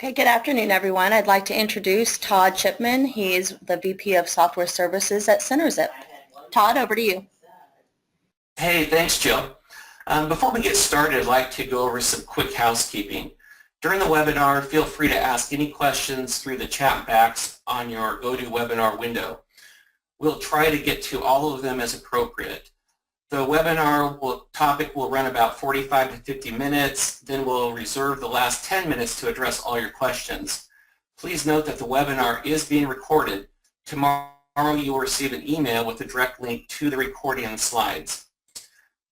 Okay, good afternoon, everyone. I'd like to introduce Todd Chipman. He is the VP of Software Services at Synerzip. Todd, over to you. Hey, thanks, Jill. Before we get started, I'd like to go over some quick housekeeping. During the webinar, feel free to ask any questions through the chat box on your GoToWebinar window. We'll try to get to all of them as appropriate. The webinar topic will run about 45 to 50 minutes, then we'll reserve the last 10 minutes to address all your questions. Please note that the webinar is being recorded. Tomorrow you will receive an email with a direct link to the recording and slides.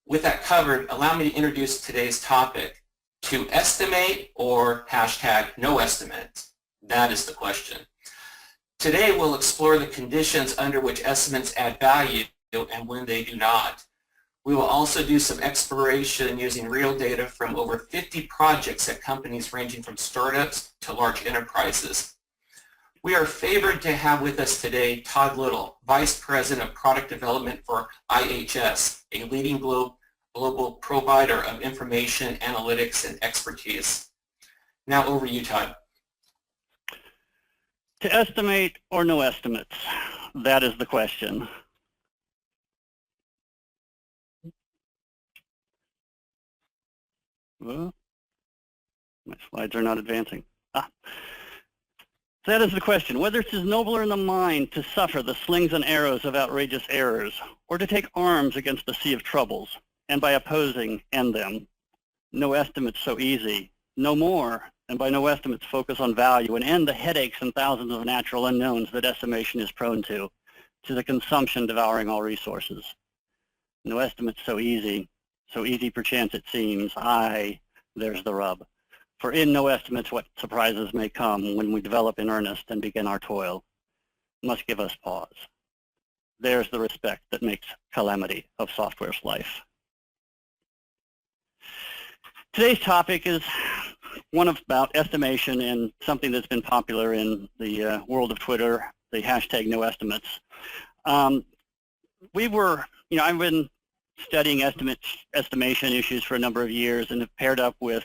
With that covered, allow me to introduce today's topic. To estimate or hashtag NoEstimates? That is the question. Today we'll explore the conditions under which estimates add value and when they do not. We will also do some exploration using real data from over 50 projects at companies ranging from startups to large enterprises. We are favored to have with us today Todd Little, Vice President of Product Development for IHS, a leading global provider of information, analytics, and expertise. Now over to you, Todd. To estimate or no estimates? That is the question. Well, my slides are not advancing. That is the question, whether it is nobler in the mind to suffer the slings and arrows of outrageous errors, or to take arms against the sea of troubles, and by opposing, end them. No estimates so easy, no more, and by no estimates focus on value and end the headaches and thousands of natural unknowns that estimation is prone to the consumption devouring all resources. No estimates so easy perchance it seems, there's the rub. For in no estimates what surprises may come when we develop in earnest and begin our toil, must give us pause. There's the respect that makes calamity of software's life. Today's topic is one about estimation and something that's been popular in the world of Twitter, the hashtag NoEstimates. I've been studying estimation issues for a number of years and have paired up with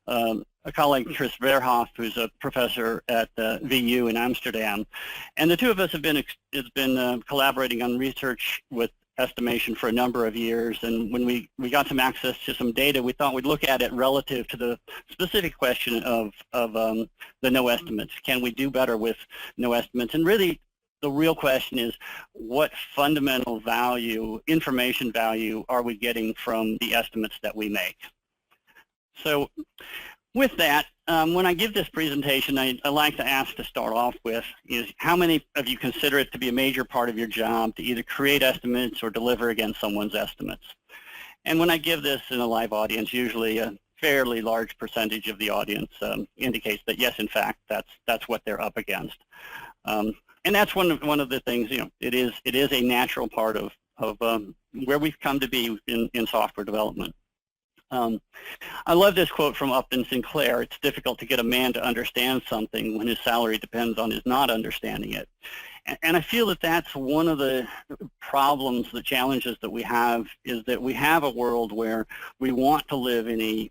a colleague, Chris Verhoff, who's a professor at VU in Amsterdam. And the two of us have been collaborating on research with estimation for a number of years, and when we got some access to some data, we thought we'd look at it relative to the specific question of the no estimates. Can we do better with no estimates? And really, the real question is, what fundamental value, information value, are we getting from the estimates that we make? So with that, when I give this presentation, I like to ask to start off with is how many of you consider it to be a major part of your job to either create estimates or deliver against someone's estimates? And when I give this in a live audience, usually a fairly large percentage of the audience indicates that yes, in fact, that's what they're up against. And that's one of the things, it is a natural part of where we've come to be in software development. I love this quote from Upton Sinclair. It's difficult to get a man to understand something when his salary depends on his not understanding it. And I feel that that's one of the problems, the challenges that we have, is that we have a world where we want to live in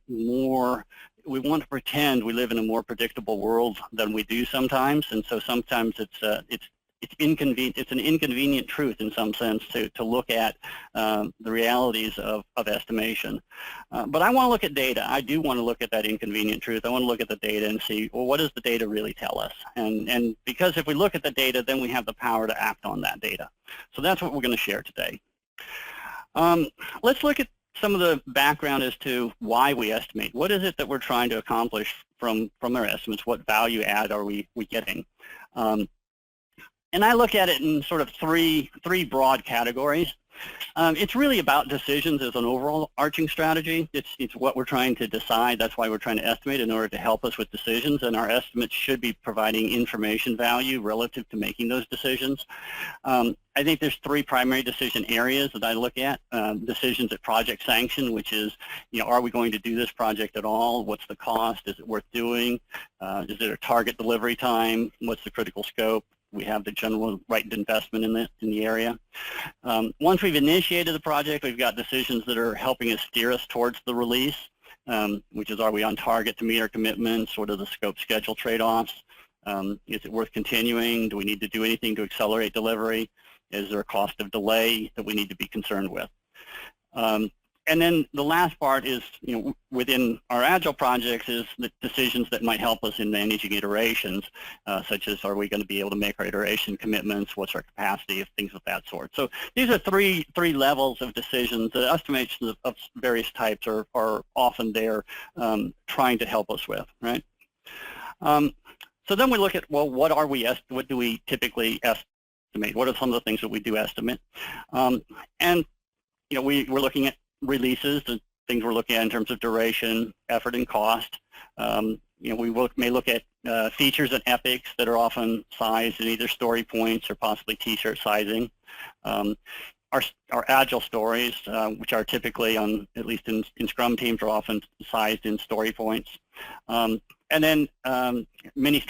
we want to pretend we live in a more predictable world than we do sometimes, and so sometimes it's an inconvenient truth in some sense to look at the realities of estimation. But I want to look at data. I do want to look at that inconvenient truth. I want to look at the data and see, well, what does the data really tell us? And because if we look at the data, then we have the power to act on that data. So that's what we're going to share today. Let's look at some of the background as to why we estimate. What is it that we're trying to accomplish from our estimates? What value add are we getting? And I look at it in sort of three broad categories. It's really about decisions as an overall arching strategy. It's what we're trying to decide. That's why we're trying to estimate in order to help us with decisions, and our estimates should be providing information value relative to making those decisions. I think there's three primary decision areas that I look at. Decisions at project sanction, which is, are we going to do this project at all? What's the cost? Is it worth doing? Is there a target delivery time? What's the critical scope? We have the general right of investment in the area. Once we've initiated the project, we've got decisions that are helping us steer us towards the release. which is, are we on target to meet our commitments? What are the scope schedule trade-offs? Is it worth continuing? Do we need to do anything to accelerate delivery? Is there a cost of delay that we need to be concerned with? And then the last part is, within our Agile projects is the decisions that might help us in managing iterations, such as, are we going to be able to make our iteration commitments? What's our capacity? Things of that sort. So these are three levels of decisions. The estimations of various types are often there trying to help us with, right? So then we look at, well, what do we typically estimate? What are some of the things that we do estimate? And we're looking at releases, the things we're looking at in terms of duration, effort, and cost. We may look at features and epics that are often sized in either story points or possibly t-shirt sizing. Our Agile stories, which are typically at least in Scrum teams, are often sized in story points. And then many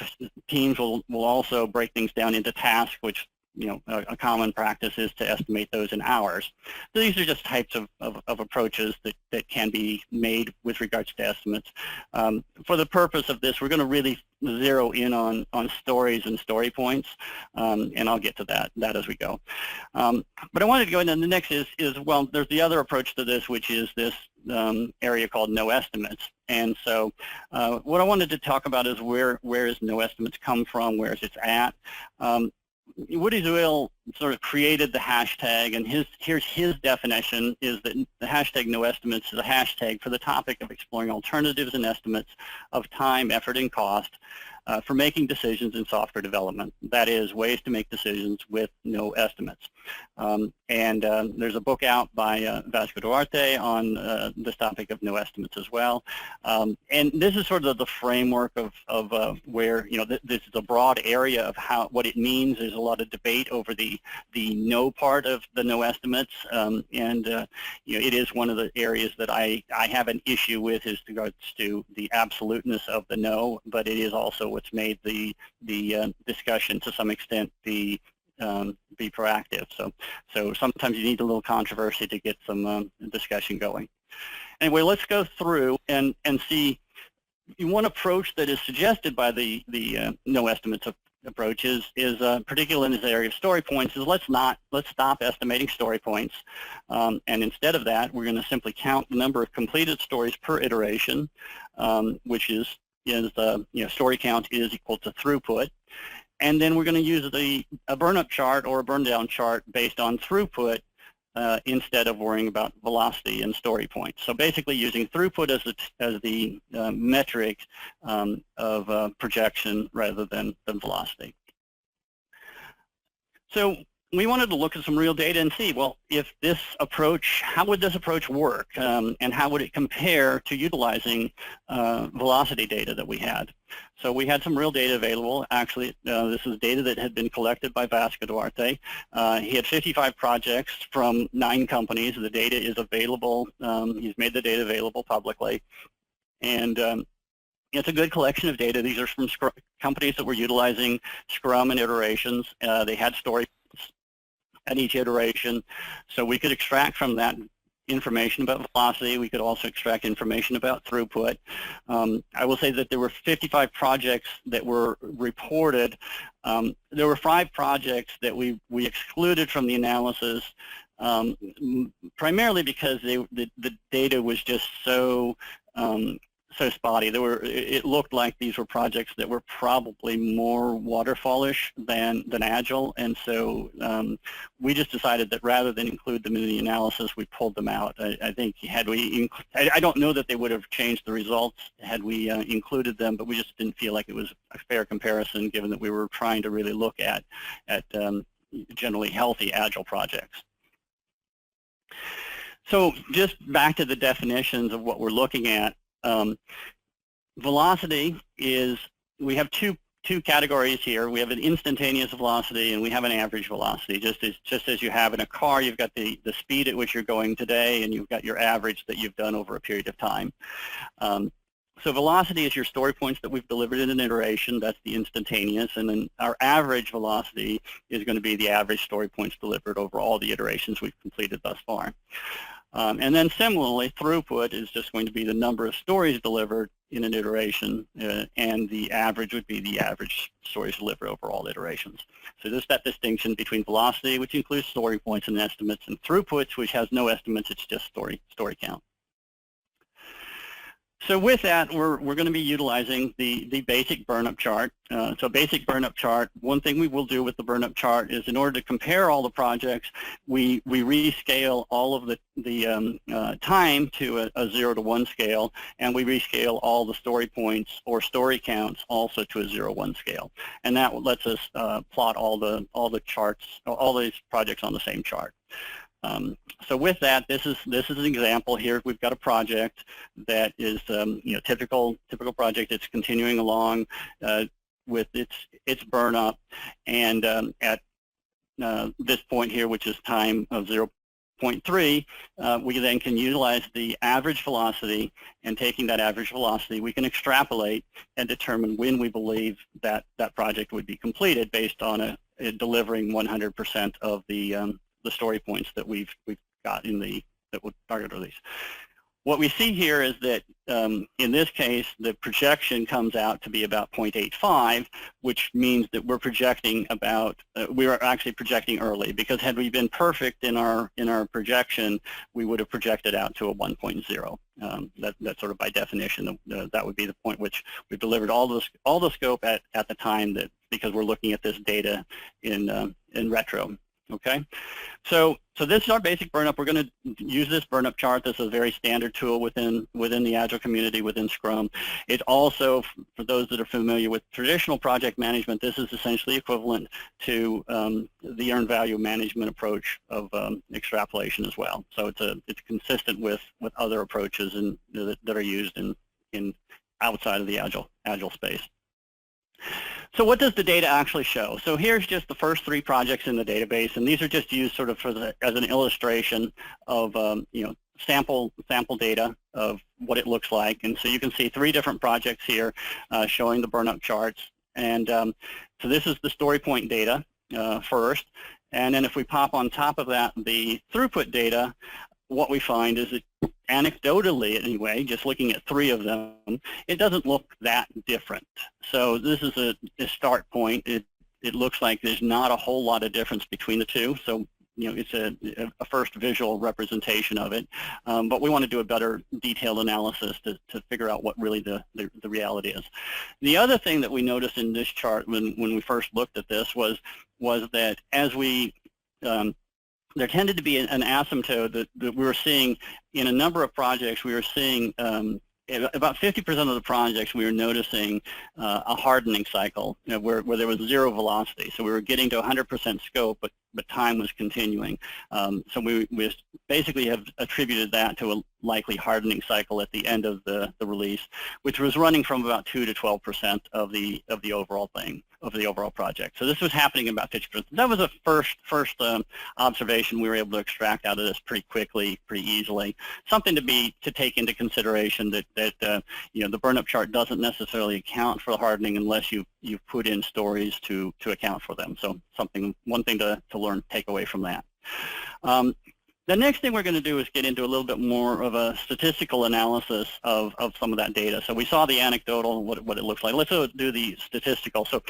teams will also break things down into tasks, which a common practice is to estimate those in hours. So these are just types of approaches that can be made with regards to estimates. For the purpose of this, we're going to really zero in on stories and story points, and I'll get to that as we go. But I wanted to go into the next is well, there's the other approach to this, which is this area called NoEstimates. And so what I wanted to talk about is where is NoEstimates come from, where is it at. Woody Zuill sort of created the hashtag, and here's his definition, is that the hashtag NoEstimates is a hashtag for the topic of exploring alternatives and estimates of time, effort, and cost for making decisions in software development. That is, ways to make decisions with no estimates. And there's a book out by Vasco Duarte on this topic of no estimates as well. And this is sort of the framework of where, this is a broad area of what it means. There's a lot of debate over the no part of the no estimates, and it is one of the areas that I have an issue with as regards to the absoluteness of the no, but it is also what's made the discussion to some extent be proactive. So sometimes you need a little controversy to get some discussion going. Anyway, let's go through and see. One approach that is suggested by the no estimates approach is particularly in this area of story points, is let's stop estimating story points, and instead of that, we're going to simply count the number of completed stories per iteration, which is story count is equal to throughput. And then we're going to use a burn-up chart or a burn-down chart based on throughput instead of worrying about velocity and story points. So basically using throughput as the metric of projection rather than velocity. So we wanted to look at some real data and see, well, if this approach, how would this approach work, and how would it compare to utilizing velocity data that we had? So we had some real data available. Actually, this is data that had been collected by Vasco Duarte. He had 55 projects from 9 companies. The data is available. He's made the data available publicly. And it's a good collection of data. These are from companies that were utilizing Scrum and iterations. They had story at each iteration. So we could extract from that information about velocity. We could also extract information about throughput. I will say that there were 55 projects that were reported. There were 5 projects that we excluded from the analysis, primarily because the data was just so spotty. It looked like these were projects that were probably more waterfallish than Agile, and so we just decided that rather than include them in the analysis, we pulled them out. I think I don't know that they would have changed the results had we included them, but we just didn't feel like it was a fair comparison, given that we were trying to really look at generally healthy Agile projects. So just back to the definitions of what we're looking at. Velocity is, we have two categories here. We have an instantaneous velocity and we have an average velocity. Just as you have in a car, you've got the speed at which you're going today, and you've got your average that you've done over a period of time. So velocity is your story points that we've delivered in an iteration. That's the instantaneous. And then our average velocity is going to be the average story points delivered over all the iterations we've completed thus far. And then similarly, throughput is just going to be the number of stories delivered in an iteration, and the average would be the average stories delivered over all iterations. So there's that distinction between velocity, which includes story points and estimates, and throughputs, which has no estimates, it's just story count. So with that, we're going to be utilizing the basic Burnup chart. So basic Burnup chart, one thing we will do with the Burnup chart is in order to compare all the projects, we rescale all of the time to a 0 to 1 scale, and we rescale all the story points or story counts also to a 0-1 scale. And that lets us plot all the charts, all these projects on the same chart. So with that, this is an example here. We've got a project that is typical project. It's continuing along with its burnup, and at this point here, which is time of 0.3, we then can utilize the average velocity, and taking that average velocity, we can extrapolate and determine when we believe that that project would be completed based on delivering 100% of the story points that we've got in the target release. What we see here is that in this case, the projection comes out to be about 0.85, which means that we're projecting about, we are actually projecting early, because had we been perfect in our projection, we would have projected out to a 1.0. That's sort of by definition, that would be the point which we delivered all the scope at the time, that because we're looking at this data in retro. Okay, so this is our basic burnup. We're going to use this burnup chart. This is a very standard tool within the Agile community, within Scrum. It also, for those that are familiar with traditional project management, this is essentially equivalent to the earned value management approach of extrapolation as well. So it's consistent with other approaches that are used in outside of the Agile space. So what does the data actually show? So here's just the first 3 projects in the database, and these are just used sort of as an illustration of sample data of what it looks like. And so you can see 3 different projects here showing the burnup charts. And so this is the story point data first, and then if we pop on top of that the throughput data, what we find is that anecdotally anyway, just looking at 3 of them, it doesn't look that different. So this is a start point. It looks like there's not a whole lot of difference between the 2. So it's a first visual representation of it. But we want to do a better detailed analysis to figure out what really the reality is. The other thing that we noticed in this chart when we first looked at this was that as we there tended to be an asymptote that we were seeing in a number of projects. We were seeing about 50% of the projects we were noticing a hardening cycle, where there was 0 velocity. So we were getting to 100% scope, but time was continuing. So we basically have attributed that to a likely hardening cycle at the end of the release, which was running from about 2 to 12% of the overall thing, of the overall project. So this was happening about 50%. That was a first observation we were able to extract out of this pretty quickly, pretty easily. Something to take into consideration that the burnup chart doesn't necessarily account for the hardening unless you've put in stories to account for them. So one thing to learn, take away from that. The next thing we're going to do is get into a little bit more of a statistical analysis of some of that data. So we saw the anecdotal, what it looks like. Let's do the statistical. So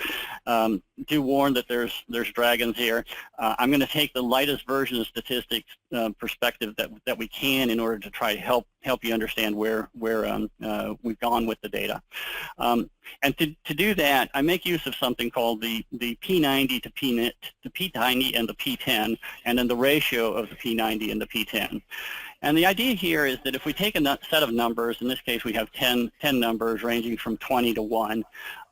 do warn that there's dragons here. I'm going to take the lightest version of statistics perspective that we can in order to try to help you understand where we've gone with the data. And to do that, I make use of something called the P90 to P90 and the P10, and then the ratio of the P90 and the P10. And the idea here is that if we take a set of numbers, in this case we have 10 numbers ranging from 20 to 1,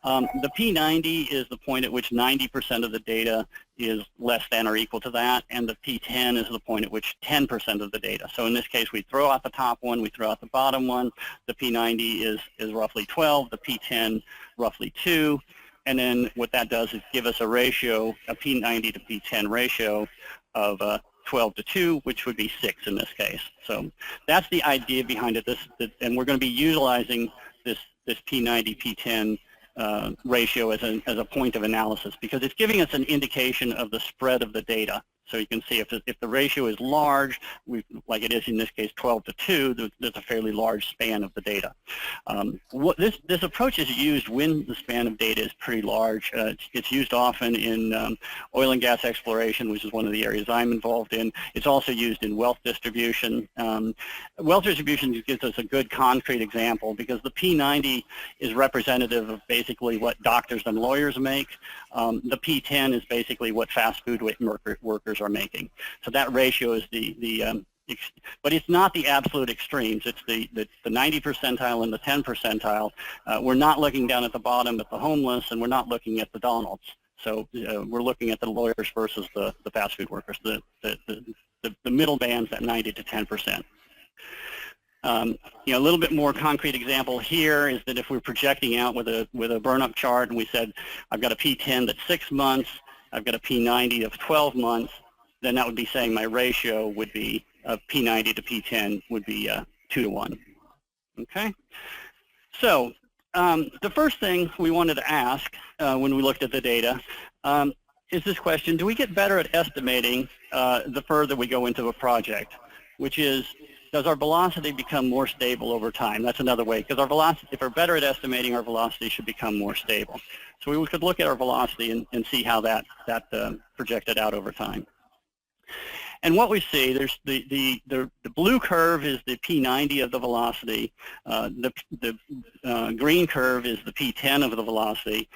the P90 is the point at which 90% of the data is less than or equal to that, and the P10 is the point at which 10% of the data. So in this case, we throw out the top one, we throw out the bottom one. The P90 is roughly 12, the P10 roughly 2, and then what that does is give us a ratio, a P90 to P10 ratio of 12 to 2, which would be 6 in this case. So that's the idea behind it. And we're going to be utilizing this P90 P10 ratio as a point of analysis, because it's giving us an indication of the spread of the data. So you can see if the ratio is large, like it is in this case 12 to 2, there's a fairly large span of the data. This approach is used when the span of data is pretty large. It's used often in oil and gas exploration, which is one of the areas I'm involved in. It's also used in wealth distribution. Wealth distribution gives us a good concrete example because the P90 is representative of basically what doctors and lawyers make. The P10 is basically what fast food workers are making. So that ratio is but it's not the absolute extremes. It's the 90 percentile and the 10 percentile. We're not looking down at the bottom at the homeless, and we're not looking at the Donalds. So we're looking at the lawyers versus the fast food workers, the middle bands at 90 to 10%. A little bit more concrete example here is that if we're projecting out with a burnup chart and we said, I've got a P10 that's 6 months, I've got a P90 of 12 months, then that would be saying my ratio would be P90 to P10 would be 2 to 1. Okay? So the first thing we wanted to ask when we looked at the data is this question: do we get better at estimating the further we go into a project? Which is, does our velocity become more stable over time? That's another way, because our velocity, if we're better at estimating, our velocity should become more stable. So we could look at our velocity and see how that projected out over time. And what we see, there's the blue curve is the P90 of the velocity, the green curve is the P10 of the velocity,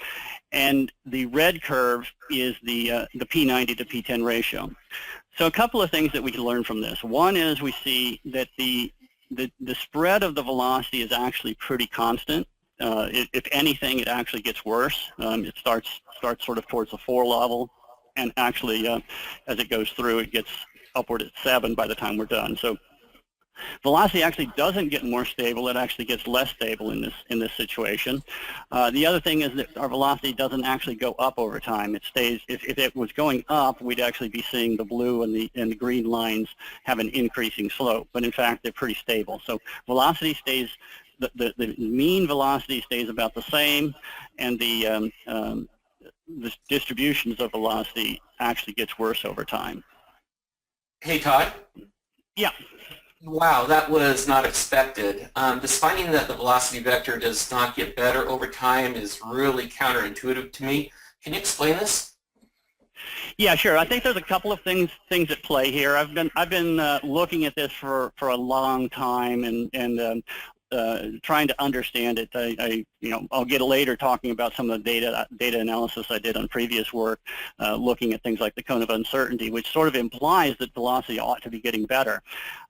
and the red curve is the P90 to P10 ratio. So a couple of things that we can learn from this. One is we see that the spread of the velocity is actually pretty constant. If anything, it actually gets worse. It starts sort of towards the 4 level, and actually as it goes through, it gets upward at 7 by the time we're done. So velocity actually doesn't get more stable, it actually gets less stable in this situation. The other thing is that our velocity doesn't actually go up over time. It stays, if it was going up, we'd actually be seeing the blue and the green lines have an increasing slope, but in fact they're pretty stable. So velocity stays, the mean velocity stays about the same, and the distributions of velocity actually gets worse over time. Hey, Todd? Yeah. Wow, that was not expected. This finding that the velocity vector does not get better over time is really counterintuitive to me. Can you explain this? Yeah, sure. I think there's a couple of things at play here. I've been looking at this for a long time and trying to understand it. I'll get later talking about some of the data analysis I did on previous work, looking at things like the cone of uncertainty, which sort of implies that velocity ought to be getting better.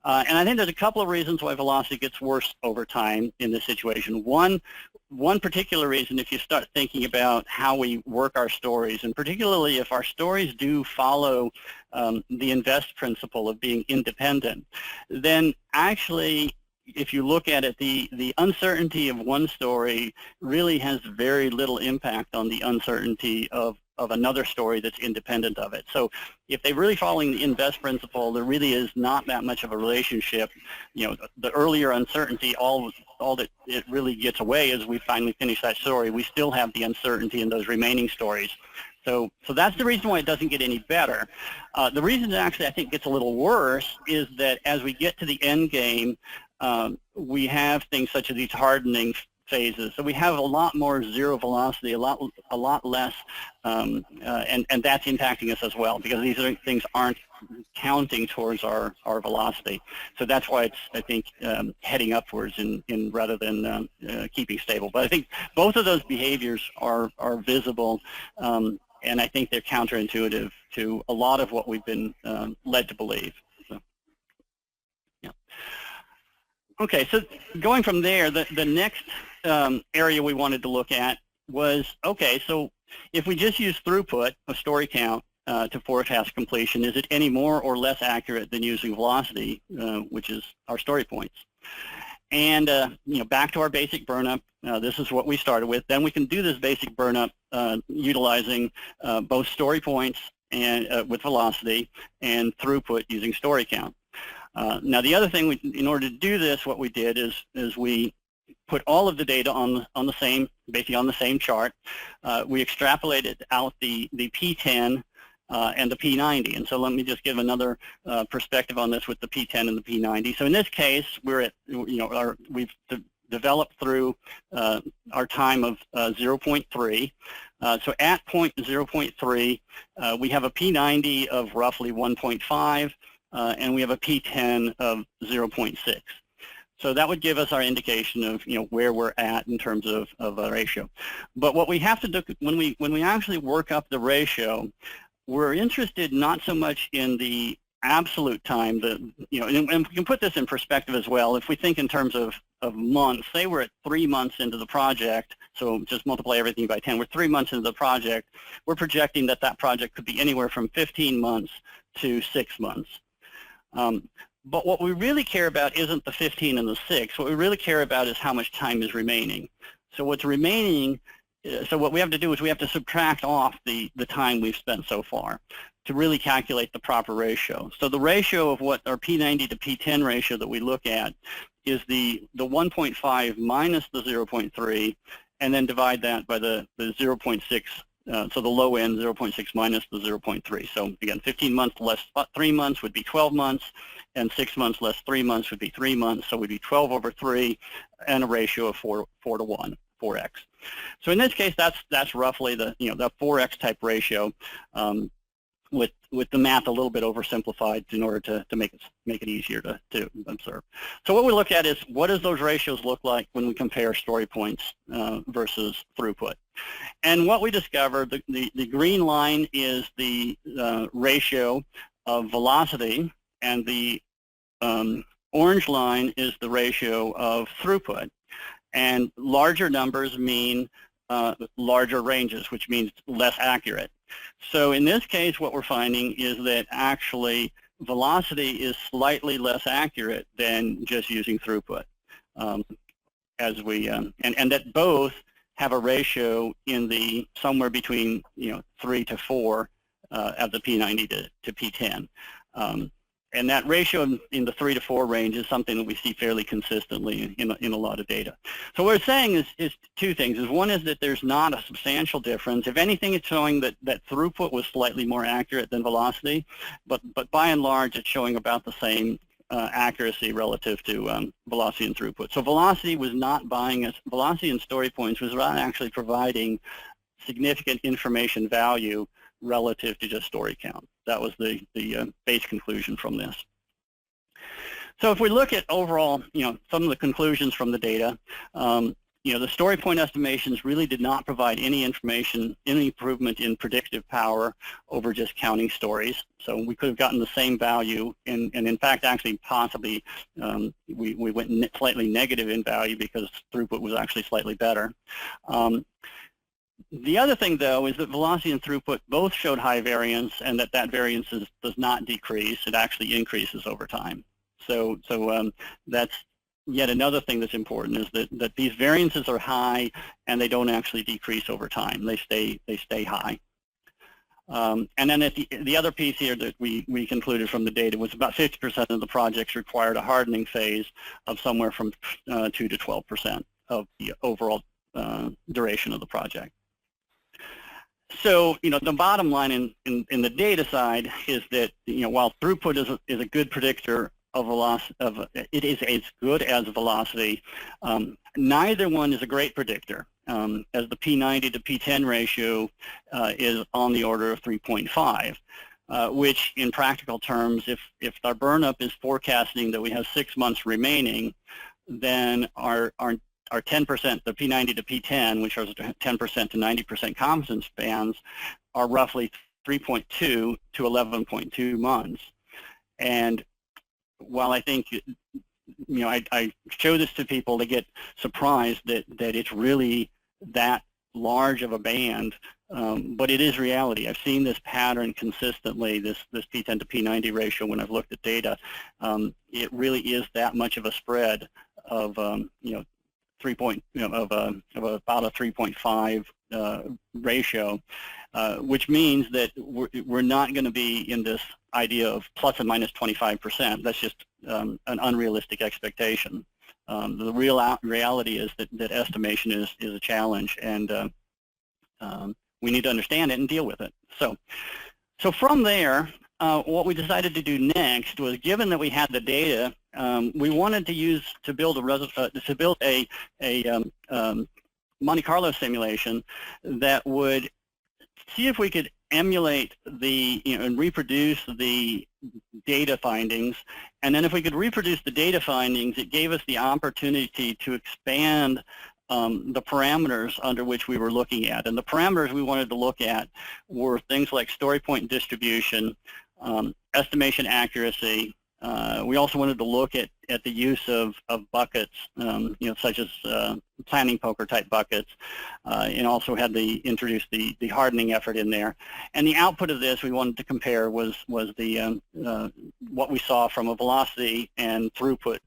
And I think there's a couple of reasons why velocity gets worse over time in this situation. One particular reason, if you start thinking about how we work our stories, and particularly if our stories do follow the INVEST principle of being independent, then actually, if you look at it, the uncertainty of one story really has very little impact on the uncertainty of another story that's independent of it. So if they're really following the INVEST principle, there really is not that much of a relationship. The earlier uncertainty, all that it really gets away as we finally finish that story. We still have the uncertainty in those remaining stories. So that's the reason why it doesn't get any better. The reason it actually, I think, gets a little worse is that as we get to the end game, we have things such as these hardening phases. So we have a lot more zero velocity, a lot less, and that's impacting us as well, because these things aren't counting towards our velocity. So that's why it's, I think, heading upwards in rather than keeping stable. But I think both of those behaviors are visible, and I think they're counterintuitive to a lot of what we've been led to believe. So, yeah. Okay, so going from there, the next area we wanted to look at was, okay, so if we just use throughput, a story count, to forecast completion, is it any more or less accurate than using velocity, which is our story points? And back to our basic burnup, this is what we started with. Then we can do this basic burnup utilizing both story points and with velocity and throughput using story count. Now the other thing, in order to do this, what we did is we put all of the data on the same, basically on the same chart. We extrapolated out the P10 and the P90. And so let me just give another perspective on this with the P10 and the P90. So in this case, we're at, we've developed through our time of 0.3. So at point 0.3, we have a P90 of roughly 1.5, and we have a P10 of 0.6. So that would give us our indication of where we're at in terms of a ratio. But what we have to do when we actually work up the ratio, we're interested not so much in the absolute time, and we can put this in perspective as well. If we think in terms of months, say we're at 3 months into the project, so just multiply everything by 10. We're 3 months into the project. We're projecting that project could be anywhere from 15 months to 6 months. But what we really care about isn't the 15 and the 6. What we really care about is how much time is remaining. So what's remaining, so what we have to do is we have to subtract off the time we've spent so far to really calculate the proper ratio. So the ratio of what our P90 to P10 ratio that we look at is the 1.5 minus the 0.3, and then divide that by the 0.6. So the low end, 0.6 minus the 0.3. So again, 15 months less 3 months would be 12 months, and 6 months less 3 months would be 3 months. So it would be 12 over 3, and a ratio of 4 to 1, 4x. So in this case, that's roughly the the 4x type ratio, with the math a little bit oversimplified in order to make it easier to observe. So what we look at is, what does those ratios look like when we compare story points versus throughput? And what we discovered, the green line is the ratio of velocity, and the orange line is the ratio of throughput. And larger numbers mean larger ranges, which means less accurate. So in this case, what we're finding is that actually velocity is slightly less accurate than just using throughput, as we and that both have a ratio in the somewhere between 3 to 4 of the P90 to P10. And that ratio in the 3 to 4 range is something that we see fairly consistently in a lot of data. So what we're saying is two things. One is that there's not a substantial difference. If anything, it's showing that throughput was slightly more accurate than velocity, but by and large, it's showing about the same accuracy relative to velocity and throughput. So velocity was not buying us. Velocity and story points was not actually providing significant information value relative to just story count. That was the base conclusion from this. So if we look at overall, some of the conclusions from the data, the story point estimations really did not provide any information, any improvement in predictive power over just counting stories. So we could have gotten the same value, and in fact, actually, possibly, we went slightly negative in value because throughput was actually slightly better. The other thing, though, is that velocity and throughput both showed high variance, and that variance does not decrease. It actually increases over time. So that's yet another thing that's important, is that these variances are high, and they don't actually decrease over time. They stay high. And then at the other piece here that we concluded from the data was about 50% of the projects required a hardening phase of somewhere from 2 to 12% of the overall duration of the project. So, the bottom line in the data side is that, while throughput is a good predictor of velocity, it is as good as velocity, neither one is a great predictor, as the P90 to P10 ratio is on the order of 3.5, which in practical terms, if our burnup is forecasting that we have 6 months remaining, then our 10%, the P90 to P10, which are 10% to 90% confidence bands, are roughly 3.2 to 11.2 months. And while I think, I show this to people, they get surprised that it's really that large of a band, but it is reality. I've seen this pattern consistently, this P10 to P90 ratio when I've looked at data. It really is that much of a spread of, about a 3.5 ratio, which means that we're not going to be in this idea of plus and minus 25%. That's just an unrealistic expectation. The real reality is that estimation is a challenge, and we need to understand it and deal with it. So So from there, what we decided to do next was, given that we had the data, we wanted to build a Monte Carlo simulation that would see if we could emulate and reproduce the data findings. And then if we could reproduce the data findings, it gave us the opportunity to expand the parameters under which we were looking at. And the parameters we wanted to look at were things like story point distribution, estimation accuracy. We also wanted to look at the use of buckets, such as planning poker type buckets, and also had introduced the hardening effort in there. And the output of this we wanted to compare was the what we saw from a velocity and throughput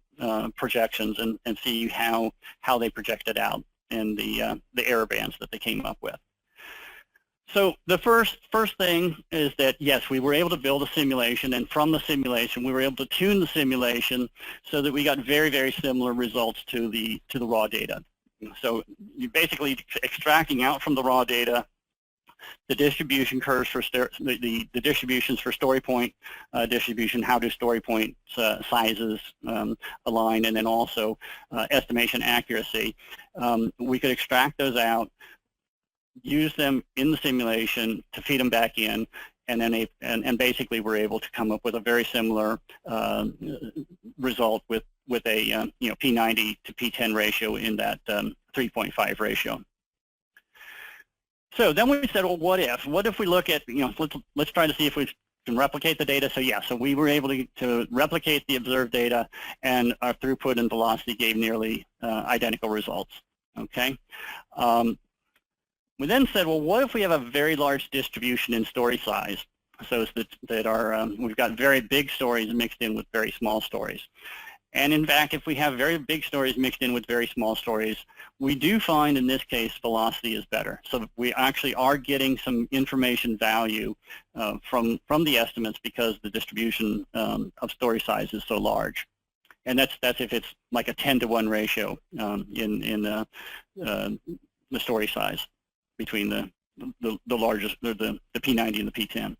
projections, and see how they projected out and the error bands that they came up with. So the first thing is that, yes, we were able to build a simulation, and from the simulation we were able to tune the simulation so that we got very, very similar results to the raw data. So you're basically extracting out from the raw data the distribution curves for the distributions for story point distribution, how do story point sizes align, and then also estimation accuracy. We could extract those out, use them in the simulation to feed them back in, and then basically we're able to come up with a very similar result with a P90 to P10 ratio in that 3.5 ratio. So then we said, well, what if we look at, let's try to see if we can replicate the data. So yeah, so we were able to replicate the observed data, and our throughput and velocity gave nearly identical results. Okay. We then said, well, what if we have a very large distribution in story size? So that we've got very big stories mixed in with very small stories. And in fact, if we have very big stories mixed in with very small stories, we do find in this case velocity is better. So we actually are getting some information value from the estimates because the distribution of story size is so large. And that's if it's like a 10-to-1 ratio in the story size between the largest, the P90 and the P10.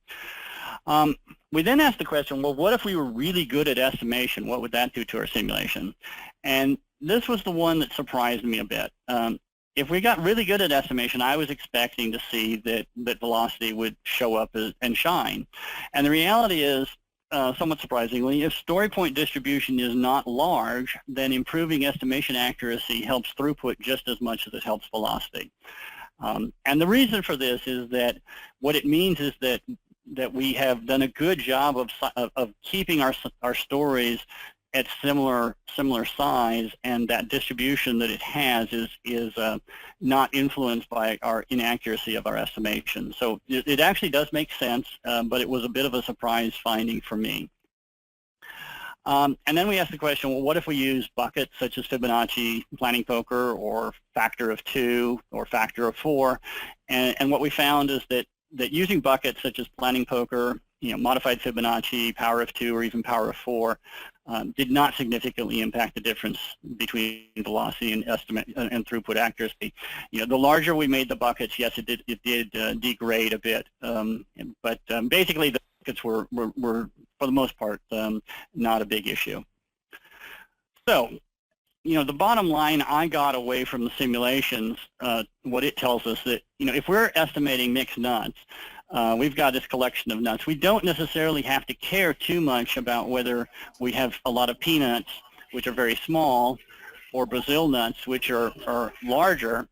We then asked the question, well, what if we were really good at estimation? What would that do to our simulation? And this was the one that surprised me a bit. If we got really good at estimation, I was expecting to see that velocity would show up and shine. And the reality is, somewhat surprisingly, if story point distribution is not large, then improving estimation accuracy helps throughput just as much as it helps velocity. And the reason for this is that what it means is that we have done a good job of keeping our stories at similar size, and that distribution that it has is not influenced by our inaccuracy of our estimation. So it actually does make sense, but it was a bit of a surprise finding for me. And then we asked the question, well, what if we use buckets such as Fibonacci, planning poker, or factor of 2 or factor of 4? And what we found is that using buckets such as planning poker, modified Fibonacci, power of 2, or even power of 4 did not significantly impact the difference between velocity and estimate and throughput accuracy. The larger we made the buckets, yes, it did degrade a bit, but basically the buckets were for the most part not a big issue. So, the bottom line I got away from the simulations, what it tells us that, if we're estimating mixed nuts, we've got this collection of nuts. We don't necessarily have to care too much about whether we have a lot of peanuts, which are very small, or Brazil nuts, which are larger.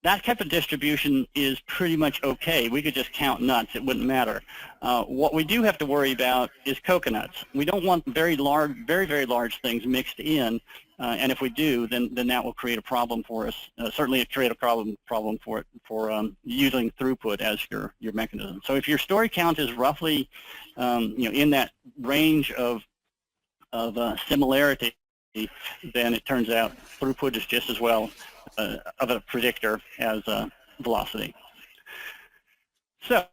That type of distribution is pretty much okay. We could just count nuts. It wouldn't matter. What we do have to worry about is coconuts. We don't want very large things mixed in, and if we do, then that will create a problem for us. Certainly, it create a problem for using throughput as your mechanism. So if your story count is roughly, in that range of similarity, then it turns out throughput is just as well of a predictor as velocity. So,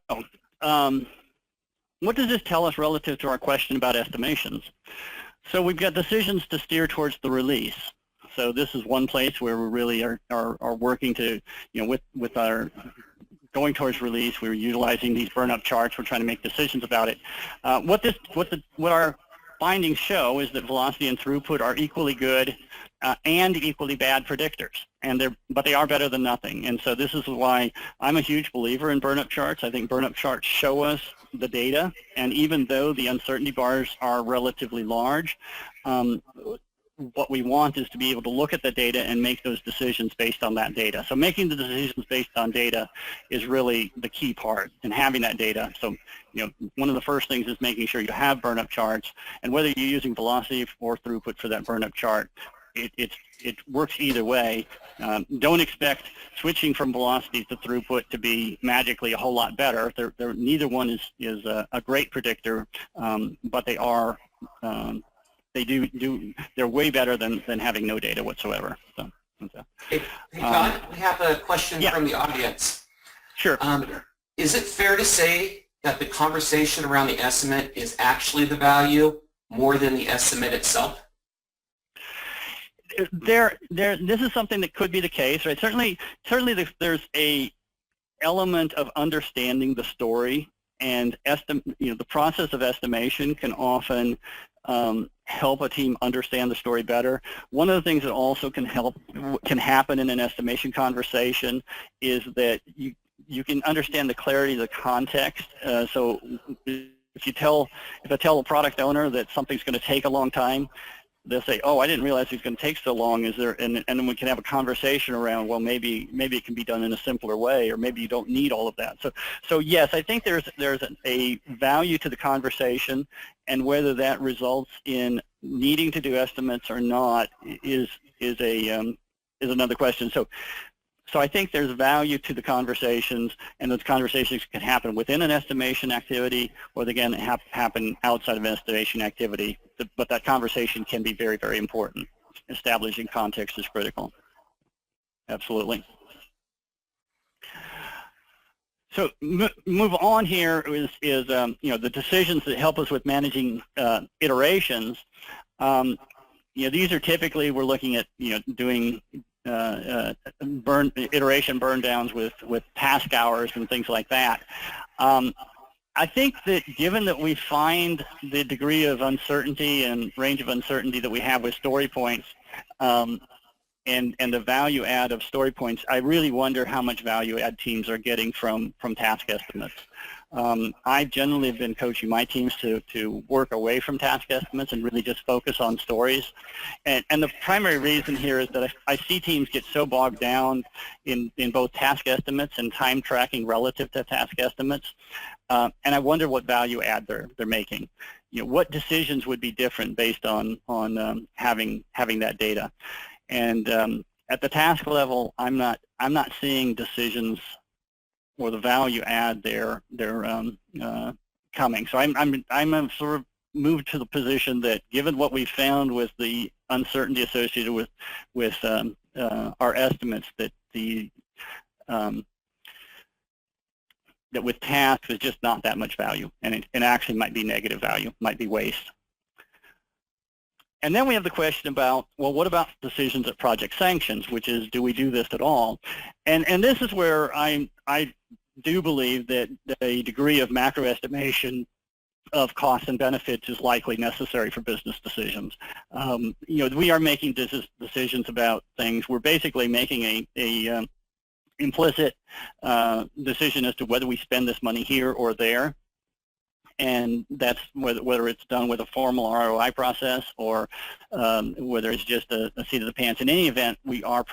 what does this tell us relative to our question about estimations? So we've got decisions to steer towards the release. So this is one place where we really are working to, with our going towards release. We were utilizing these burn-up charts. We're trying to make decisions about it. What our findings show is that velocity and throughput are equally good and equally bad predictors, but they are better than nothing. And so this is why I'm a huge believer in burn-up charts. I think burn-up charts show us the data, and even though the uncertainty bars are relatively large, what we want is to be able to look at the data and make those decisions based on that data. So making the decisions based on data is really the key part, and having that data. So, one of the first things is making sure you have burn-up charts, and whether you're using velocity or throughput for that burn-up chart, it works either way. Don't expect switching from velocity to throughput to be magically a whole lot better. Neither one is a great predictor, but they are. They're way better than having no data whatsoever. Hey, Todd, we have a question from the audience. Sure. Is it fair to say that the conversation around the estimate is actually the value more than the estimate itself? This is something that could be the case, right? Certainly there's a element of understanding the story, and the process of estimation can often help a team understand the story better. One of the things that also can happen in an estimation conversation is that you can understand the clarity of the context. So if I tell a product owner that something's going to take a long time, they'll say, "Oh, I didn't realize it's going to take so long." And then we can have a conversation around, well, maybe it can be done in a simpler way, or maybe you don't need all of that. So yes, I think there's a value to the conversation, and whether that results in needing to do estimates or not is another question. So I think there's value to the conversations, and those conversations can happen within an estimation activity, or again, happen outside of an estimation activity. But that conversation can be very, very important. Establishing context is critical. Absolutely. So move on here is the decisions that help us with managing iterations. These are typically, we're looking at doing iteration burn downs with task hours and things like that. I think that given that we find the degree of uncertainty and range of uncertainty that we have with story points, and the value add of story points, I really wonder how much value add teams are getting from task estimates. I generally have been coaching my teams to work away from task estimates and really just focus on stories. And the primary reason here is that I see teams get so bogged down in both task estimates and time tracking relative to task estimates. And I wonder what value add they're making. What decisions would be different based on having that data. And at the task level, I'm not seeing decisions or the value add they're coming. So I'm sort of moved to the position that, given what we found with the uncertainty associated with our estimates, that that with tasks there's just not that much value, and it actually might be negative value, might be waste. And then we have the question about, well, what about decisions at project sanctions, which is, do we do this at all? And this is where I do believe that a degree of macro estimation of costs and benefits is likely necessary for business decisions. We are making decisions about things. We're basically making a implicit decision as to whether we spend this money here or there. And that's whether it's done with a formal ROI process or whether it's just a seat of the pants. In any event, we are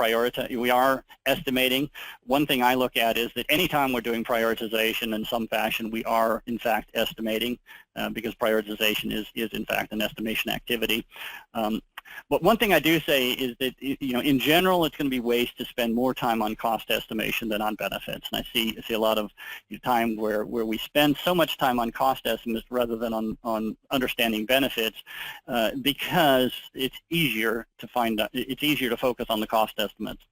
estimating. One thing I look at is that anytime we're doing prioritization in some fashion, we are in fact estimating, because prioritization is in fact an estimation activity. But one thing I do say is that, in general, it's going to be waste to spend more time on cost estimation than on benefits. And I see a lot of time where we spend so much time on cost estimates rather than on understanding benefits, because it's easier to focus on the cost estimates.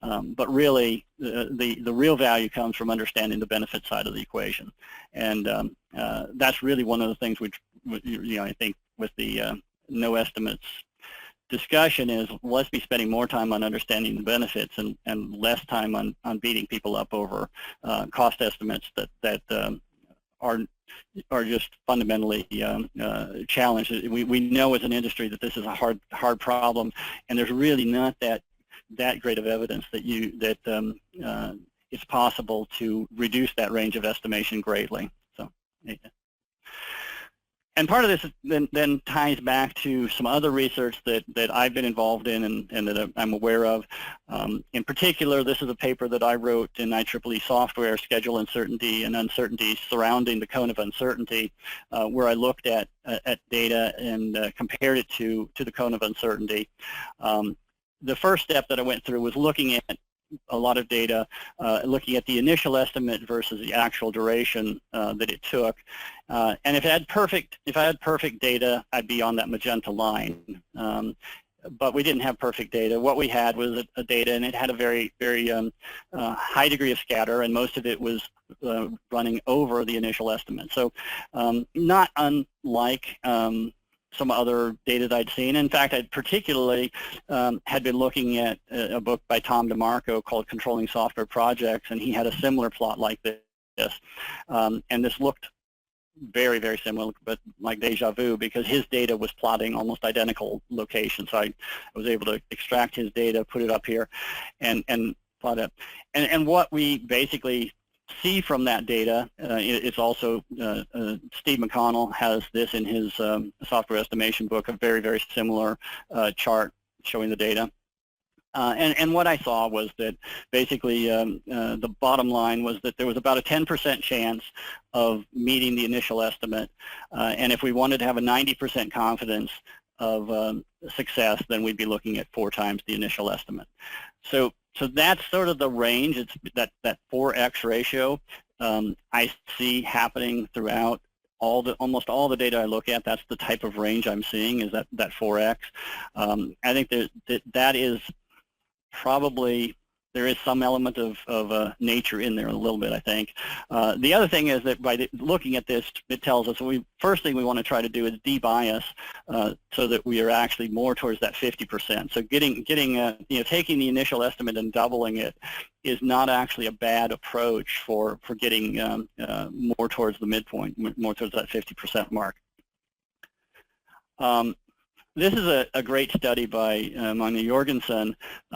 But really, the real value comes from understanding the benefit side of the equation. And that's really one of the things which, I think with the NoEstimates discussion is, let's be spending more time on understanding the benefits and less time on beating people up over cost estimates that are just fundamentally challenged. We know as an industry that this is a hard problem, and there's really not that great of evidence that it's possible to reduce that range of estimation greatly. So, and part of this then ties back to some other research that I've been involved in and that I'm aware of. In particular, this is a paper that I wrote in IEEE Software, Schedule Uncertainty and Uncertainty Surrounding the Cone of Uncertainty, where I looked at data and compared it to the Cone of Uncertainty. The first step that I went through was looking at a lot of data, looking at the initial estimate versus the actual duration that it took. And if I had perfect data, I'd be on that magenta line. But we didn't have perfect data. What we had was a data, and it had a very high degree of scatter, and most of it was running over the initial estimate. So not unlike some other data that I'd seen. In fact, I particularly had been looking at a book by Tom DeMarco called Controlling Software Projects, and he had a similar plot like this. And this looked very similar, but like deja vu, because his data was plotting almost identical locations. So I was able to extract his data, put it up here, and plot it. And what we basically see from that data, it's also, Steve McConnell has this in his software estimation book, a very similar chart showing the data. And what I saw was that basically the bottom line was that there was about a 10% chance of meeting the initial estimate, and if we wanted to have a 90% confidence of success, then we'd be looking at 4 times the initial estimate. So that's sort of the range. It's that 4x ratio I see happening throughout almost all the data I look at. That's the type of range I'm seeing, is that 4x. I think that is probably, there is some element of nature in there a little bit, I think. The other thing is that by looking at this, it tells us first thing we want to try to do is debias so that we are actually more towards that 50%. So taking the initial estimate and doubling it is not actually a bad approach for getting more towards the midpoint, more towards that 50% mark. This is a great study by Magne Jorgensen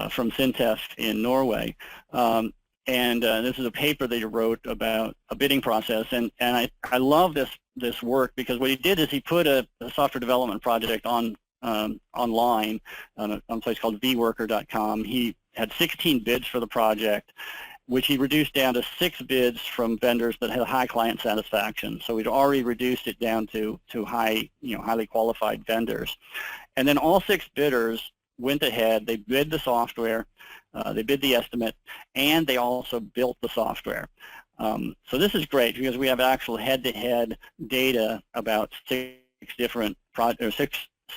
from Sintef in Norway. And this is a paper that he wrote about a bidding process. And I love this work, because what he did is he put a software development project online on a place called vworker.com. He had 16 bids for the project, which he reduced down to 6 bids from vendors that had high client satisfaction. So we'd already reduced it down to highly qualified vendors. And then all 6 bidders went ahead, they bid the software, they bid the estimate, and they also built the software. So this is great, because we have actual head-to-head data about 6 different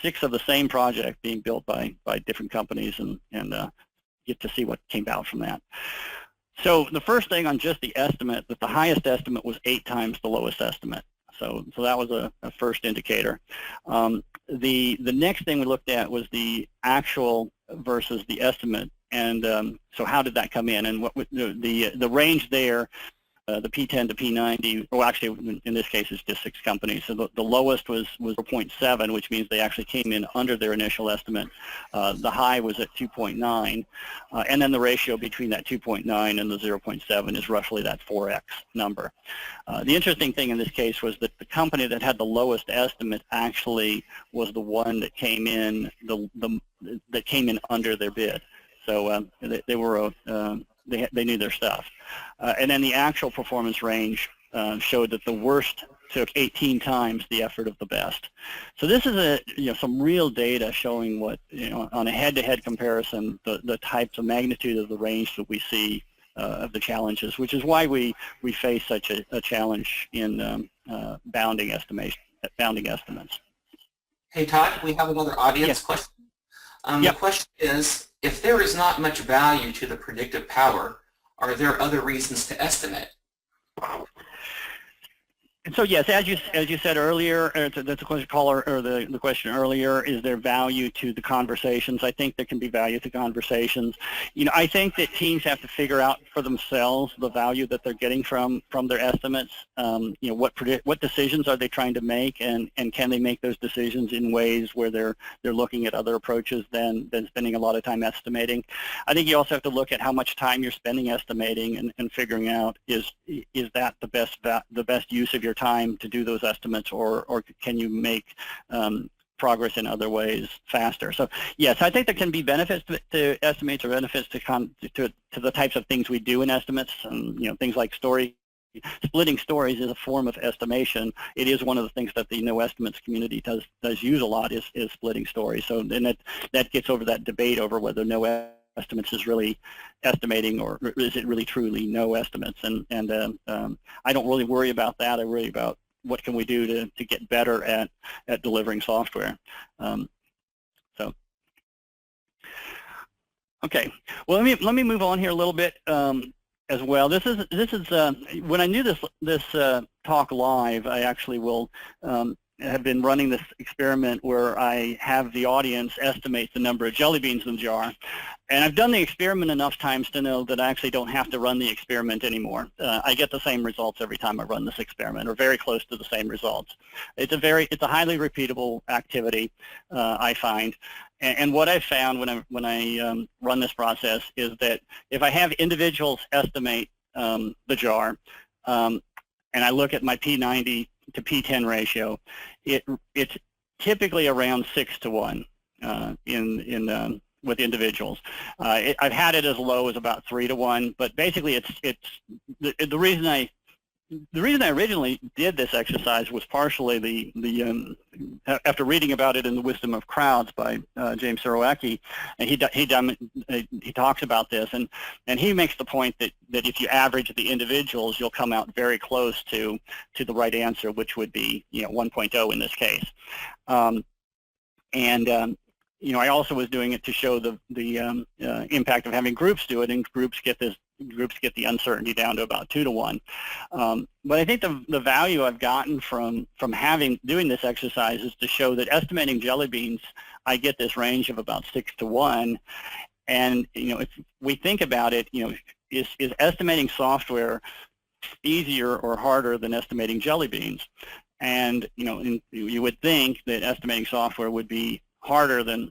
six of the same project being built by different companies, and get to see what came out from that. So the first thing on just the estimate, that the highest estimate was 8 times the lowest estimate. So that was a first indicator. The next thing we looked at was the actual versus the estimate, and so how did that come in? And what the range there, the P10 to P90, well, actually in this case it's just 6 companies. So the lowest was 0.7, which means they actually came in under their initial estimate. The high was at 2.9, and then the ratio between that 2.9 and the 0.7 is roughly that 4x number. The interesting thing in this case was that the company that had the lowest estimate actually was the one that came in that came in under their bid. So they were they knew their stuff. And then the actual performance range showed that the worst took 18 times the effort of the best. So this is some real data showing what, on a head-to-head comparison, the types of magnitude of the range that we see of the challenges, which is why we face such a challenge in bounding estimates. Hey Todd, we have another audience question. The question is, if there is not much value to the predictive power, are there other reasons to estimate? So yes, as you said earlier, that's the caller or the question earlier. Is there value to the conversations? I think there can be value to conversations. I think that teams have to figure out for themselves the value that they're getting from their estimates. What decisions are they trying to make, and can they make those decisions in ways where they're looking at other approaches than spending a lot of time estimating. I think you also have to look at how much time you're spending estimating and figuring out is that the best use of your time to do those estimates, or can you make progress in other ways faster? So yes, I think there can be benefits to estimates, or benefits to the types of things we do in estimates. Things like splitting stories is a form of estimation. It is one of the things that the NoEstimates community does use a lot, is splitting stories. So then that gets over that debate over whether NoEstimates is really estimating, or is it really truly NoEstimates? And I don't really worry about that. I worry about what can we do to get better at delivering software. Okay. Well, let me move on here a little bit as well. This is when I knew this talk live, I actually will have been running this experiment where I have the audience estimate the number of jelly beans in the jar. And I've done the experiment enough times to know that I actually don't have to run the experiment anymore. I get the same results every time I run this experiment, or very close to the same results. It's a highly repeatable activity, I find. And what I found when I run this process is that if I have individuals estimate the jar, and I look at my P90 to P10 ratio, it's typically around 6 to 1 with individuals. I've had it as low as about 3 to 1, but basically it's the reason I originally did this exercise was partially after reading about it in The Wisdom of Crowds by James Surowiecki, and he talks about this, and he makes the point that if you average the individuals, you'll come out very close to the right answer, which would be 1.0 in this case. I also was doing it to show the impact of having groups do it, and groups get the uncertainty down to about 2 to 1. But I think the value I've gotten from doing this exercise is to show that estimating jelly beans, I get this range of about 6 to 1. And if we think about it, is estimating software easier or harder than estimating jelly beans? And you would think that estimating software would be harder than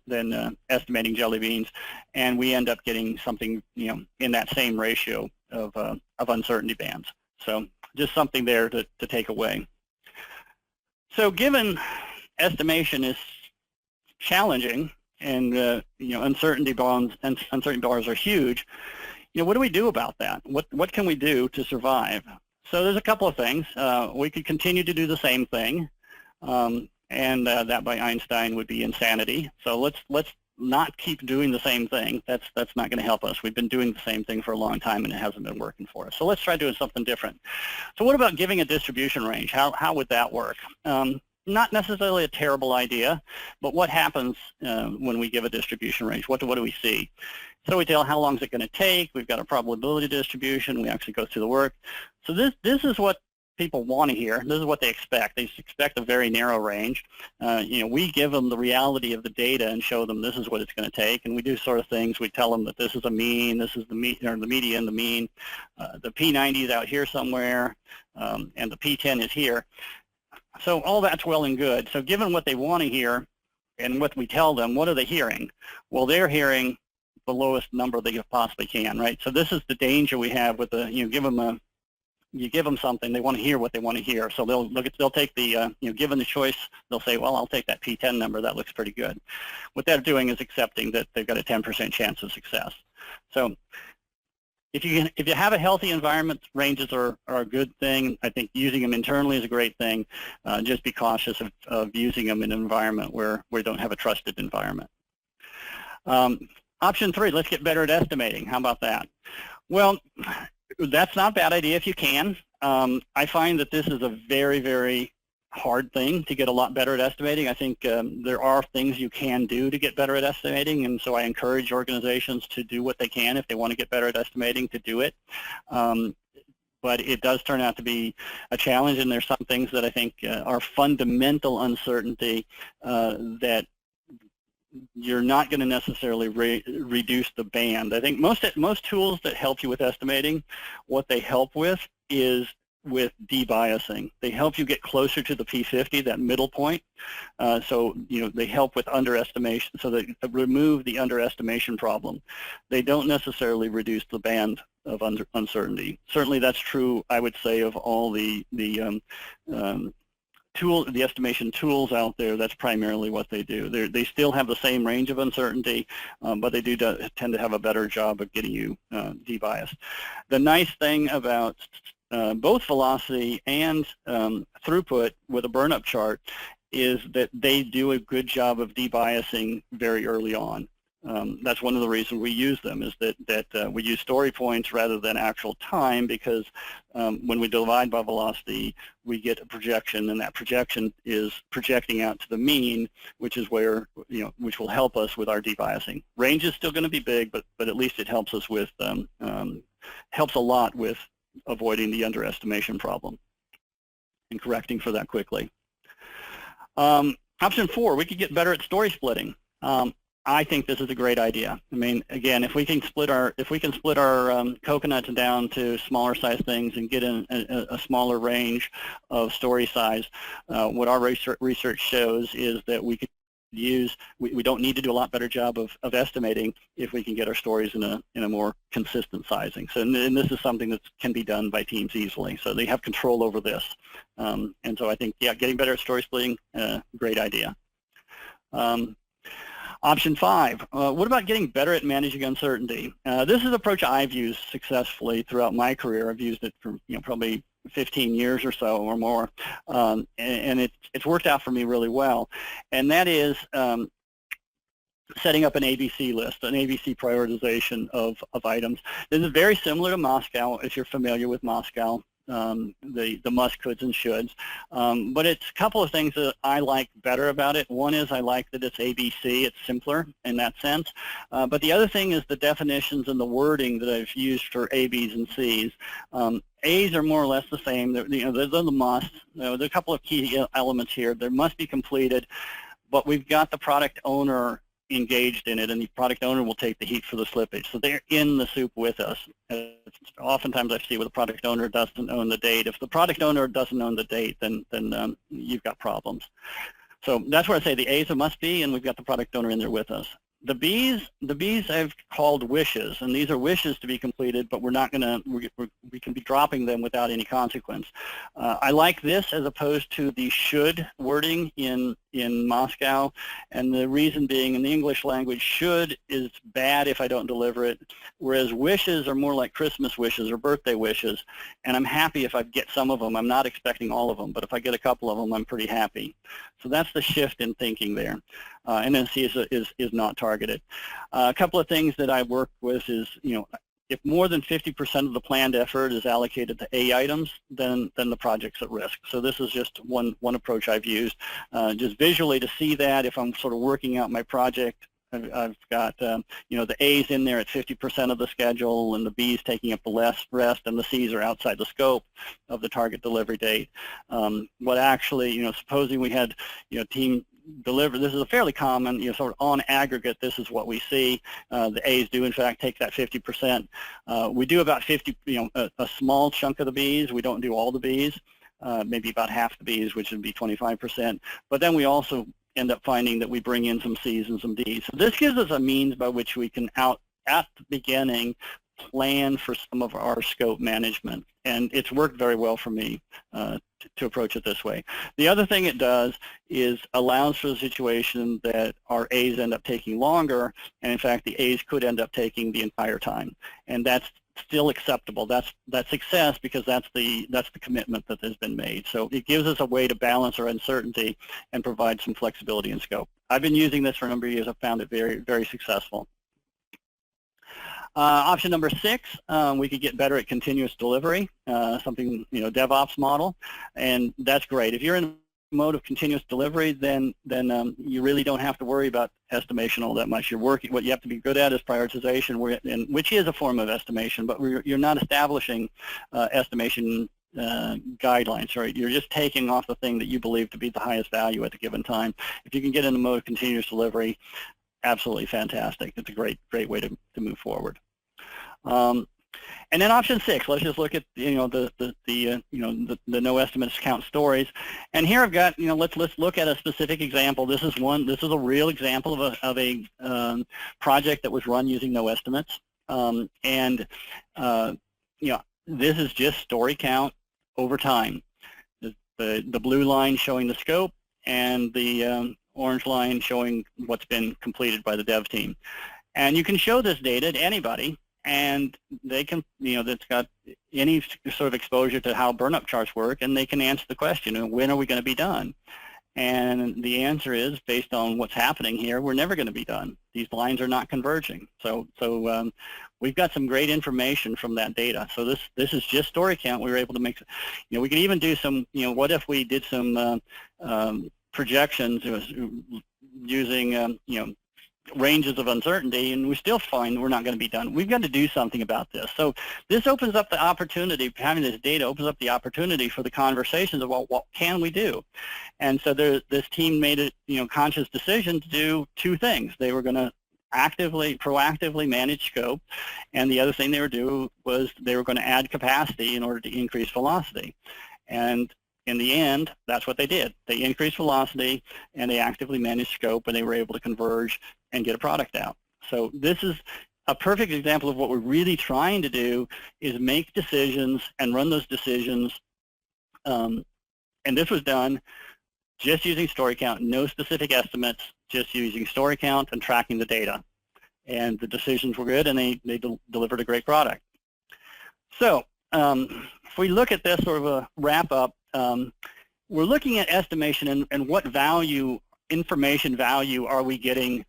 estimating jelly beans, and we end up getting something in that same ratio of uncertainty bands. So just something there to take away. So given estimation is challenging, and uncertainty bars are huge, what do we do about that? What can we do to survive? So there's a couple of things. We could continue to do the same thing. And that by Einstein would be insanity. So let's not keep doing the same thing. That's not going to help us. We've been doing the same thing for a long time, and it hasn't been working for us. So let's try doing something different. So what about giving a distribution range? How would that work? Not necessarily a terrible idea, but what happens when we give a distribution range? What do we see? So we tell how long is it going to take. We've got a probability distribution. We actually go through the work. So this is what people want to hear. This is what they expect. They expect a very narrow range. We give them the reality of the data and show them this is what it's going to take, and we do sort of things. We tell them that this is a mean, this is the median, the mean. The P90 is out here somewhere, and the P10 is here. So all that's well and good. So given what they want to hear and what we tell them, what are they hearing? Well, they're hearing the lowest number they possibly can, right? So this is the danger we have with you give them something, they want to hear what they want to hear. So they'll take the, given the choice, they'll say, well, I'll take that P10 number. That looks pretty good. What they're doing is accepting that they've got a 10% chance of success. So if you have a healthy environment, ranges are a good thing. I think using them internally is a great thing. Just be cautious of using them in an environment where we don't have a trusted environment. Option 3, let's get better at estimating. How about that? Well, that's not a bad idea if you can. I find that this is a very, very hard thing to get a lot better at estimating. I think there are things you can do to get better at estimating, and so I encourage organizations to do what they can if they want to get better at estimating, to do it. But but it does turn out to be a challenge, and there's some things that I think are fundamental uncertainty that you're not going to necessarily reduce the band. I think most tools that help you with estimating, what they help with is with debiasing. They help you get closer to the P50, that middle point. So they help with underestimation, so they remove the underestimation problem. They don't necessarily reduce the band of uncertainty. Certainly that's true, I would say, of all the estimation tools out there. That's primarily what they do. They still have the same range of uncertainty, but they do tend to have a better job of getting you debiased. The nice thing about both velocity and throughput with a burnup chart is that they do a good job of debiasing very early on. That's one of the reasons we use them, is that we use story points rather than actual time, because when we divide by velocity, we get a projection, and that projection is projecting out to the mean, which is where, which will help us with our debiasing. Range is still going to be big, but at least it helps us with, helps a lot with avoiding the underestimation problem and correcting for that quickly. Option 4, we could get better at story splitting. I think this is a great idea. I mean, again, if we can split our coconuts down to smaller size things and get in a smaller range of story size, what our research shows is that we could we don't need to do a lot better job of estimating if we can get our stories in a more consistent sizing. So, and this is something that can be done by teams easily. So they have control over this. And so I think, yeah, getting better at story splitting, great idea. Option 5, what about getting better at managing uncertainty? This is an approach I've used successfully throughout my career. I've used it for probably 15 years or so or more, and it's worked out for me really well. And that is setting up an ABC list, an ABC prioritization of items. This is very similar to Moscow, if you're familiar with Moscow. The must, coulds, and shoulds. But it's a couple of things that I like better about it. One is I like that it's ABC, it's simpler in that sense. But the other thing is the definitions and the wording that I've used for A, B's, and C's. A's are more or less the same. They're the must. There's a couple of key elements here. There must be completed, but we've got the product owner engaged in it, and the product owner will take the heat for the slippage. So they're in the soup with us. Oftentimes I see where the product owner doesn't own the date. If the product owner doesn't own the date, then you've got problems. So that's where I say the A's are must be, and we've got the product owner in there with us. The B's I've called wishes, and these are wishes to be completed, but we're not going to, we can be dropping them without any consequence. I like this as opposed to the should wording in Moscow, and the reason being, in the English language, should is bad if I don't deliver it, whereas wishes are more like Christmas wishes or birthday wishes, and I'm happy if I get some of them. I'm not expecting all of them, but if I get a couple of them, I'm pretty happy. So that's the shift in thinking there. And then C is not targeted. A couple of things that I've worked with is, if more than 50% of the planned effort is allocated to A items, then the project's at risk. So this is just one approach I've used, just visually to see that if I'm sort of working out my project. I've got, the A's in there at 50% of the schedule, and the B's taking up the rest, and the C's are outside the scope of the target delivery date. What actually, supposing we had, team deliver, this is a fairly common, sort of on aggregate, this is what we see. The A's do, in fact, take that 50%. We do about 50, a small chunk of the B's. We don't do all the B's, maybe about half the B's, which would be 25%. But then we also end up finding that we bring in some C's and some D's. So this gives us a means by which we can, at the beginning, plan for some of our scope management. And it's worked very well for me to approach it this way. The other thing it does is allows for the situation that our A's end up taking longer, and in fact the A's could end up taking the entire time. And that's still acceptable. That's success, because that's the commitment that has been made. So it gives us a way to balance our uncertainty and provide some flexibility in scope. I've been using this for a number of years. I've found it very, very successful. Option number 6, we could get better at continuous delivery, something, DevOps model, and that's great. If you're in mode of continuous delivery, then you really don't have to worry about estimation all that much. What you have to be good at is prioritization, which is a form of estimation, but you're not establishing estimation guidelines, right? You're just taking off the thing that you believe to be the highest value at the given time. If you can get in the mode of continuous delivery, absolutely fantastic. It's a great way to move forward. And then option 6, let's just look at the no estimates count stories. And here I've got, let's look at a specific example. This is a real example of a project that was run using no estimates. This is just story count over time. The blue line showing the scope, and the orange line showing what's been completed by the dev team. And you can show this data to anybody, and they can, that's got any sort of exposure to how burnup charts work, and they can answer the question, when are we going to be done? And the answer is, based on what's happening here, we're never going to be done. These lines are not converging. So we've got some great information from that data. So this is just story count. We were able to make, we could even do some, what if we did some projections using, ranges of uncertainty, and we still find we're not going to be done. We've got to do something about this. So this opens up the opportunity, having this data opens up the opportunity for the conversations about what can we do. And so this team made a conscious decision to do two things. They were going to proactively manage scope, and the other thing they were doing was they were going to add capacity in order to increase velocity. And in the end, that's what they did. They increased velocity, and they actively managed scope, and they were able to converge and get a product out. So this is a perfect example of what we're really trying to do, is make decisions and run those decisions. And this was done just using story count, no specific estimates, just using story count and tracking the data. And the decisions were good, and they delivered a great product. So if we look at this sort of a wrap-up, we're looking at estimation and what information value are we getting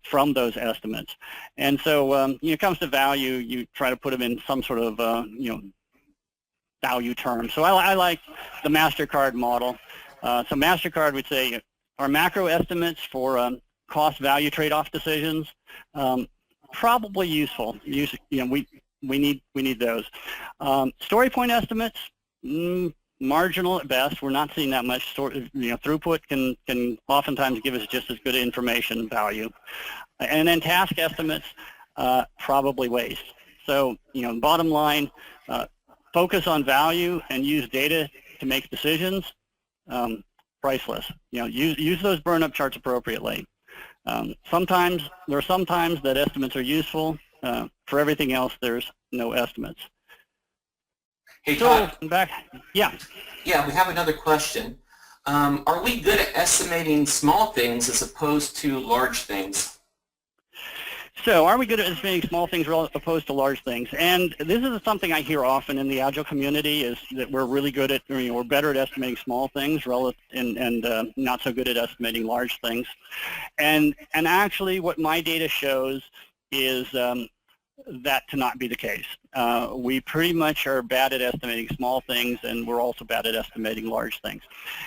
from those estimates. And so when it comes to value, you try to put them in some sort of value term. So I like the MasterCard model. So MasterCard would say our macro estimates for cost-value trade-off decisions, probably useful. We need those. Story point estimates, marginal at best. We're not seeing that much. Throughput can oftentimes give us just as good information value. And then task estimates, probably waste. So, bottom line, focus on value and use data to make decisions. Priceless. Use those burnup charts appropriately. There are some times that estimates are useful. For everything else, there's no estimates. Hey, Todd. Yeah, we have another question. Are we good at estimating small things as opposed to large things? So are we good at estimating small things opposed to large things? And this is something I hear often in the Agile community, is that we're really good at, we're better at estimating small things and not so good at estimating large things. And actually what my data shows is that to not be the case. We pretty much are bad at estimating small things, and we're also bad at estimating large things,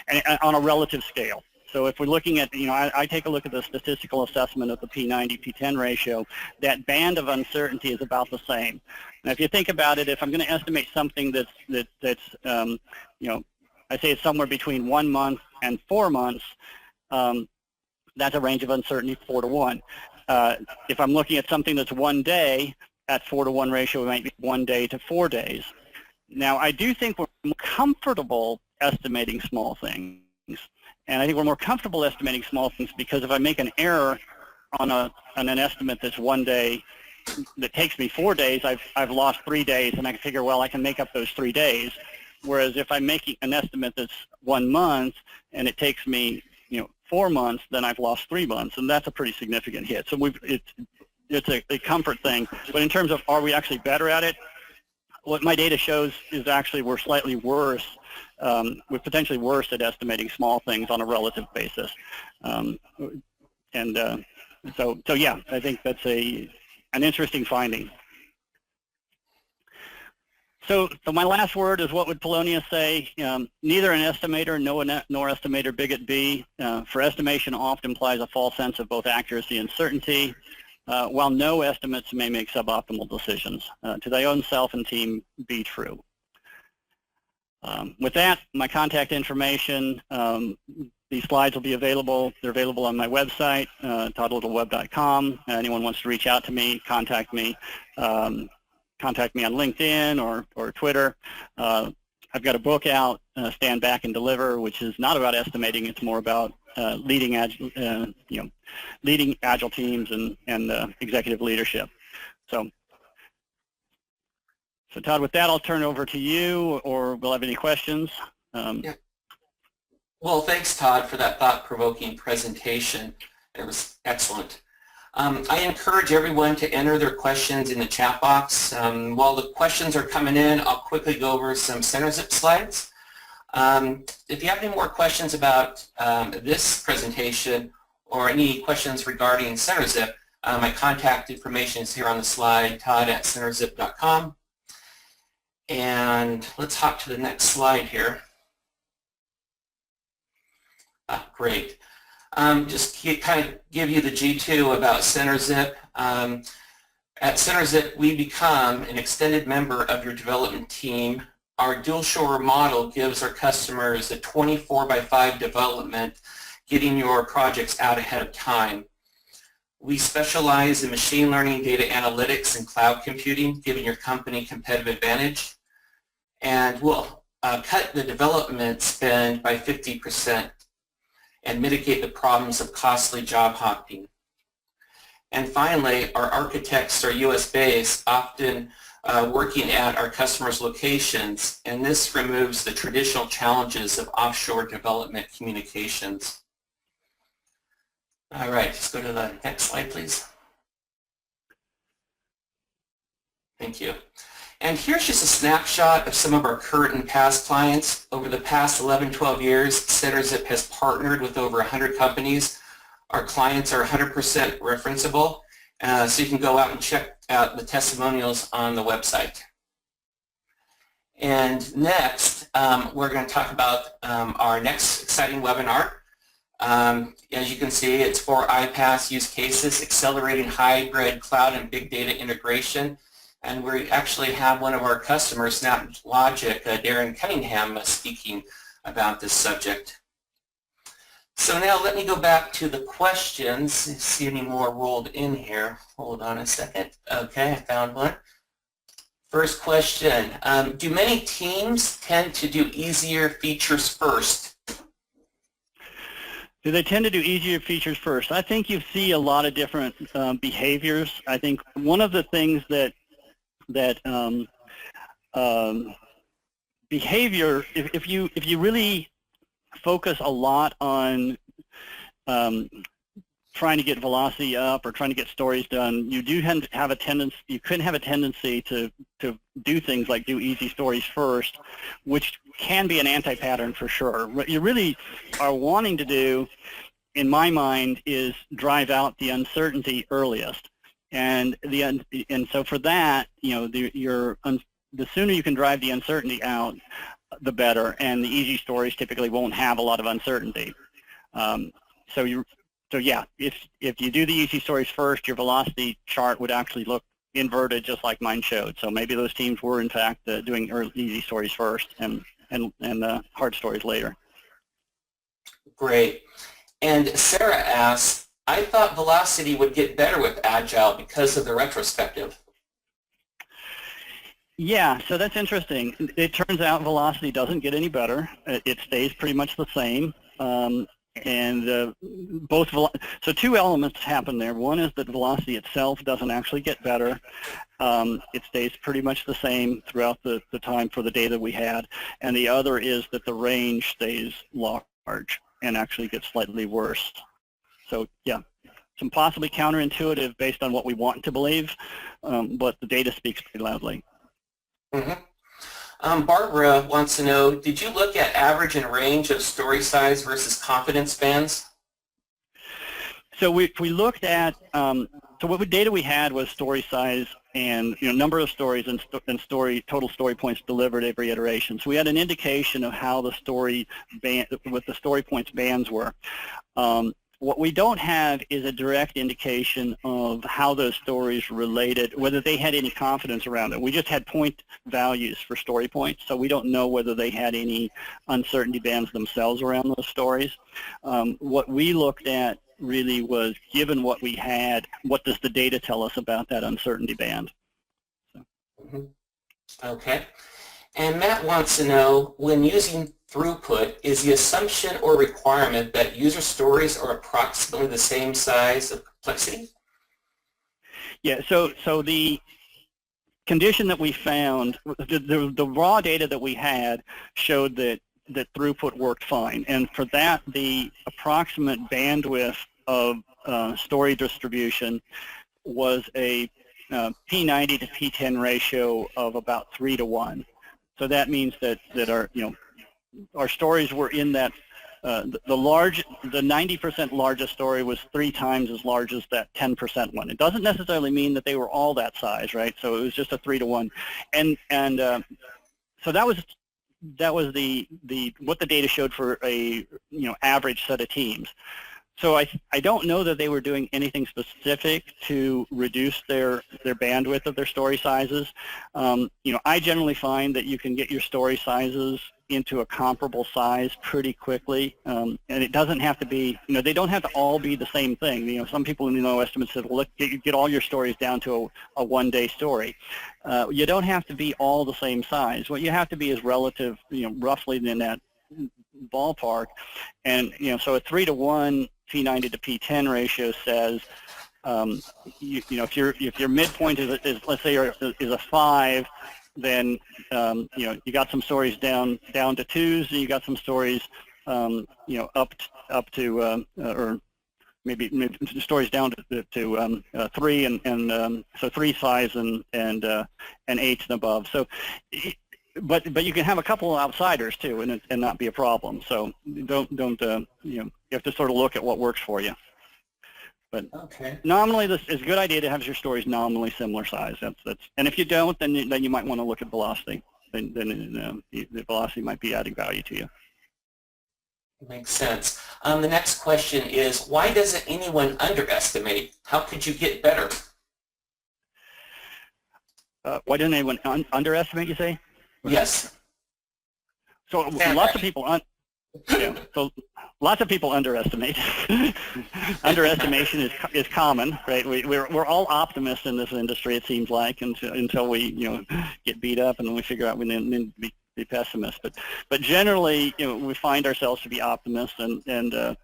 and on a relative scale. So if we're looking at, I take a look at the statistical assessment of the P90, P10 ratio, that band of uncertainty is about the same. Now if you think about it, if I'm going to estimate something that's I say it's somewhere between 1 month and 4 months, that's a range of uncertainty 4 to 1. If I'm looking at something that's 1 day, that 4 to 1 ratio might be 1 day to 4 days. Now, I do think we're more comfortable estimating small things. And I think we're more comfortable estimating small things because if I make an error on an estimate that's 1 day, that takes me 4 days, I've lost 3 days, and I can figure, well, I can make up those 3 days. Whereas if I'm making an estimate that's 1 month and it takes me 4 months, then I've lost 3 months, and that's a pretty significant hit. So it's a comfort thing. But in terms of are we actually better at it, what my data shows is actually we're slightly worse. We're potentially worse at estimating small things on a relative basis. So yeah, I think that's an interesting finding. So my last word is, what would Polonius say? Neither an estimator nor estimator bigot be. For estimation oft implies a false sense of both accuracy and certainty, while no estimates may make suboptimal decisions. To thy own self and team be true. With that, my contact information, these slides will be available. They're available on my website, toddlittleweb.com. Anyone wants to reach out to me, contact me. Contact me on LinkedIn or Twitter. I've got a book out, Stand Back and Deliver, which is not about estimating. It's more about leading agile teams and executive leadership. So Todd, with that, I'll turn it over to you, or we'll have any questions. Yeah. Well, thanks, Todd, for that thought-provoking presentation. It was excellent. I encourage everyone to enter their questions in the chat box. While the questions are coming in, I'll quickly go over some Synerzip slides. If you have any more questions about this presentation or any questions regarding Synerzip, my contact information is here on the slide, todd@synerzip.com. And let's hop to the next slide here. Great. Just kind of give you the G2 about Synerzip. At Synerzip, we become an extended member of your development team. Our dual shorer model gives our customers a 24/5 development, getting your projects out ahead of time. We specialize in machine learning, data analytics, and cloud computing, giving your company competitive advantage. And we'll cut the development spend by 50%. And mitigate the problems of costly job hopping. And finally, our architects are US-based, often working at our customers' locations, and this removes the traditional challenges of offshore development communications. All right, let's go to the next slide, please. Thank you. And here's just a snapshot of some of our current and past clients. Over the past 11, 12 years, Synerzip has partnered with over 100 companies. Our clients are 100% referenceable, so you can go out and check out the testimonials on the website. And next, we're going to talk about our next exciting webinar. As you can see, it's 4 iPaaS use cases, accelerating hybrid cloud and big data integration. And we actually have one of our customers, SnapLogic, Darren Cunningham, speaking about this subject. So now let me go back to the questions, see any more rolled in here. Hold on a second. Okay, I found one. First question, do many teams tend to do easier features first? Do they tend to do easier features first? I think you see a lot of different behaviors. I think one of the things that behavior, if you really focus a lot on trying to get velocity up or trying to get stories done, you do have a tendency. You could have a tendency to do things like do easy stories first, which can be an anti-pattern for sure. What you really are wanting to do, in my mind, is drive out the uncertainty earliest. And so for that, you know, the sooner you can drive the uncertainty out, the better. And the easy stories typically won't have a lot of uncertainty. So yeah, if you do the easy stories first, your velocity chart would actually look inverted, just like mine showed. So maybe those teams were in fact doing easy stories first and hard stories later. Great. And Sarah asks, I thought velocity would get better with Agile because of the retrospective. Yeah, so that's interesting. It turns out velocity doesn't get any better. It stays pretty much the same. So two elements happen there. One is that velocity itself doesn't actually get better. It stays pretty much the same throughout the time for the data we had. And the other is that the range stays large and actually gets slightly worse. So yeah, some possibly counterintuitive based on what we want to believe, but the data speaks pretty loudly. Mm-hmm. Barbara wants to know, did you look at average and range of story size versus confidence bands? So we looked at, so what data we had was story size and number of stories and total story points delivered every iteration. So we had an indication of how the what the story points bands were. What we don't have is a direct indication of how those stories related, whether they had any confidence around it. We just had point values for story points, so we don't know whether they had any uncertainty bands themselves around those stories. What we looked at really was, given what we had, what does the data tell us about that uncertainty band? So. Okay. And Matt wants to know, when using throughput, is the assumption or requirement that user stories are approximately the same size of complexity? Yeah, so the condition that we found, the raw data that we had showed that throughput worked fine. And for that, the approximate bandwidth of story distribution was a P90 to P10 ratio of about 3 to 1. So that means that our stories were in that the 90% largest story was 3 times as large as that 10% one. It doesn't necessarily mean that they were all that size, right? So it was just a 3 to 1, and so that was what the data showed for a average set of teams. So I don't know that they were doing anything specific to reduce their bandwidth of their story sizes. I generally find that you can get your story sizes into a comparable size pretty quickly, and it doesn't have to be, they don't have to all be the same thing. Some people in the NoEstimates said, well, get all your stories down to a one-day story. You don't have to be all the same size. What you have to be is relative, roughly in that ballpark, and so a 3 to 1 P90 to P10 ratio says, if your midpoint is let's say is a 5, then you got some stories down to 2s, and you got some stories up to or maybe stories down to 3, and so 3, 5s, and 8s and above. So. But you can have a couple of outsiders too, and not be a problem. So don't you have to sort of look at what works for you. But okay. Nominally, it's a good idea to have your stories nominally similar size. And if you don't, then you might want to look at velocity. Then the velocity might be adding value to you. Makes sense. The next question is, why doesn't anyone underestimate? How could you get better? Why doesn't anyone underestimate, you say? Yes. So lots of people underestimate. Underestimation is common, right? We're all optimists in this industry, it seems like, until we get beat up, and then we figure out we need to be pessimists. But generally, we find ourselves to be optimists, and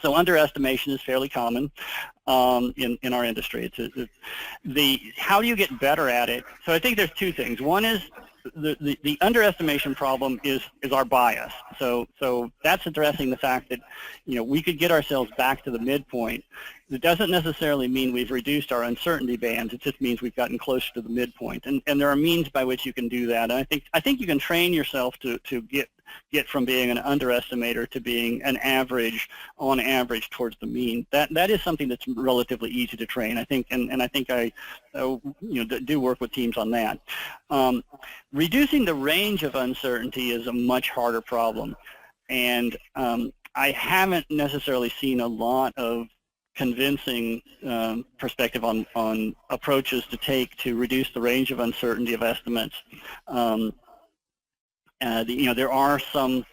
so underestimation is fairly common in our industry. How do you get better at it? So I think there's 2 things. One is the underestimation problem is our bias. So that's addressing the fact that we could get ourselves back to the midpoint. It doesn't necessarily mean we've reduced our uncertainty bands. It just means we've gotten closer to the midpoint. And there are means by which you can do that. And I think you can train yourself to get from being an underestimator to being an on average towards the mean. That is something that's relatively easy to train, I think, and I think I do work with teams on that. Reducing the range of uncertainty is a much harder problem, and I haven't necessarily seen a lot of convincing perspective on approaches to take to reduce the range of uncertainty of estimates. There are some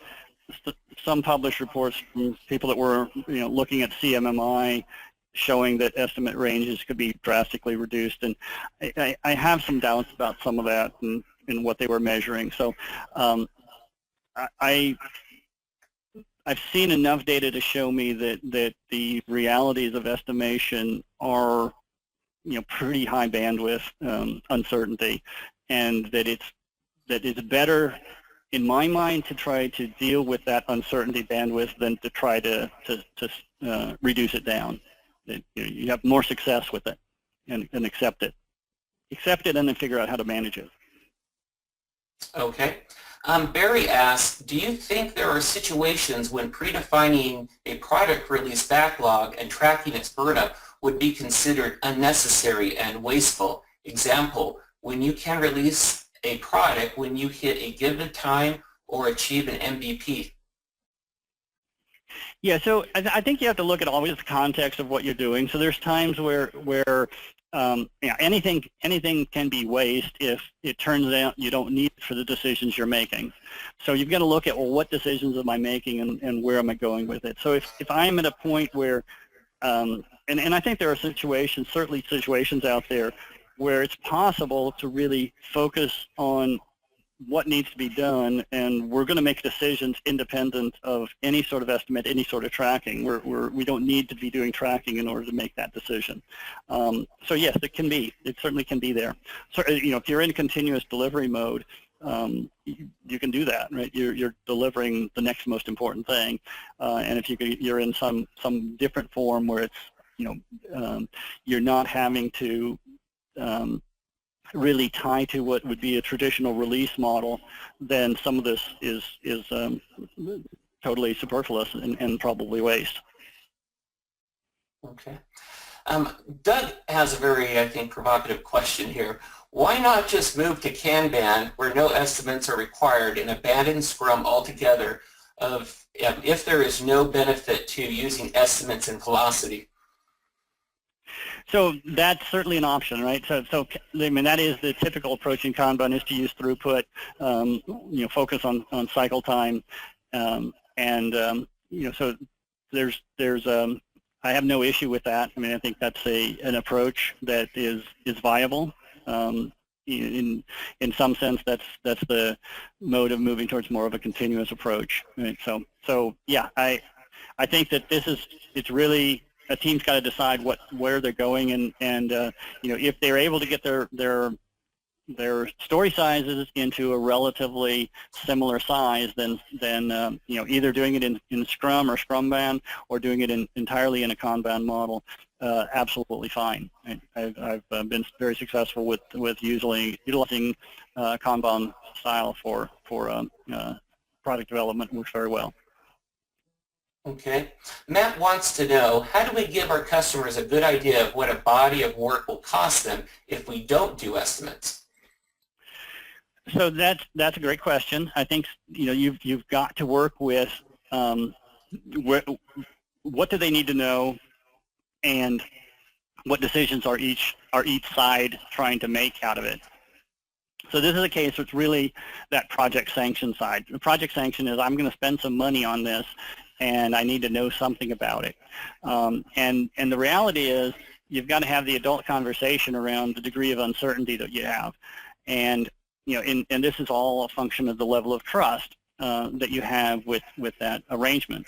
published reports from people that were looking at CMMI showing that estimate ranges could be drastically reduced, and I have some doubts about some of that and what they were measuring. So I've seen enough data to show me that the realities of estimation are pretty high bandwidth uncertainty, and that it's better, in my mind, to try to deal with that uncertainty bandwidth than to try to reduce it down. You have more success with it, and accept it. Accept it and then figure out how to manage it. Okay. Barry asks, do you think there are situations when predefining a product release backlog and tracking its burnup would be considered unnecessary and wasteful? Example, when you can release a product when you hit a given time or achieve an MVP. Yeah, so I think you have to look at always the context of what you're doing. So there's times where anything can be waste if it turns out you don't need it for the decisions you're making. So you've got to look at, well, what decisions am I making and where am I going with it? So if I'm at a point where, and I think there are situations, certainly situations out there where it's possible to really focus on what needs to be done, and we're going to make decisions independent of any sort of estimate, any sort of tracking. We don't need to be doing tracking in order to make that decision. So yes, it certainly can be there. So if you're in continuous delivery mode, you can do that, right? You're delivering the next most important thing, and if you're in some different form where it's you're not having to really tie to what would be a traditional release model, then some of this is totally superfluous and probably waste. Okay. Doug has a very, I think, provocative question here. Why not just move to Kanban, where no estimates are required, and abandon Scrum altogether if there is no benefit to using estimates and velocity? So that's certainly an option, right? So I mean, that is the typical approach in Kanban, is to use throughput, focus on cycle time, so there's I have no issue with that. I mean, I think that's an approach that is viable. In some sense, that's the mode of moving towards more of a continuous approach, right? So yeah, I think that it's really, a team's got to decide where they're going, and if they're able to get their story sizes into a relatively similar size, then either doing it in Scrum or Scrumban or doing it entirely in a Kanban model, absolutely fine. I've been very successful with utilizing Kanban style for product development. Works very well. Okay. Matt wants to know, how do we give our customers a good idea of what a body of work will cost them if we don't do estimates? So that's a great question. I think you've got to work with what do they need to know, and what decisions are each side trying to make out of it. So this is a case where it's really that project sanction side. The project sanction is, I'm going to spend some money on this, and I need to know something about it. And the reality is, you've got to have the adult conversation around the degree of uncertainty that you have. And and this is all a function of the level of trust that you have with that arrangement.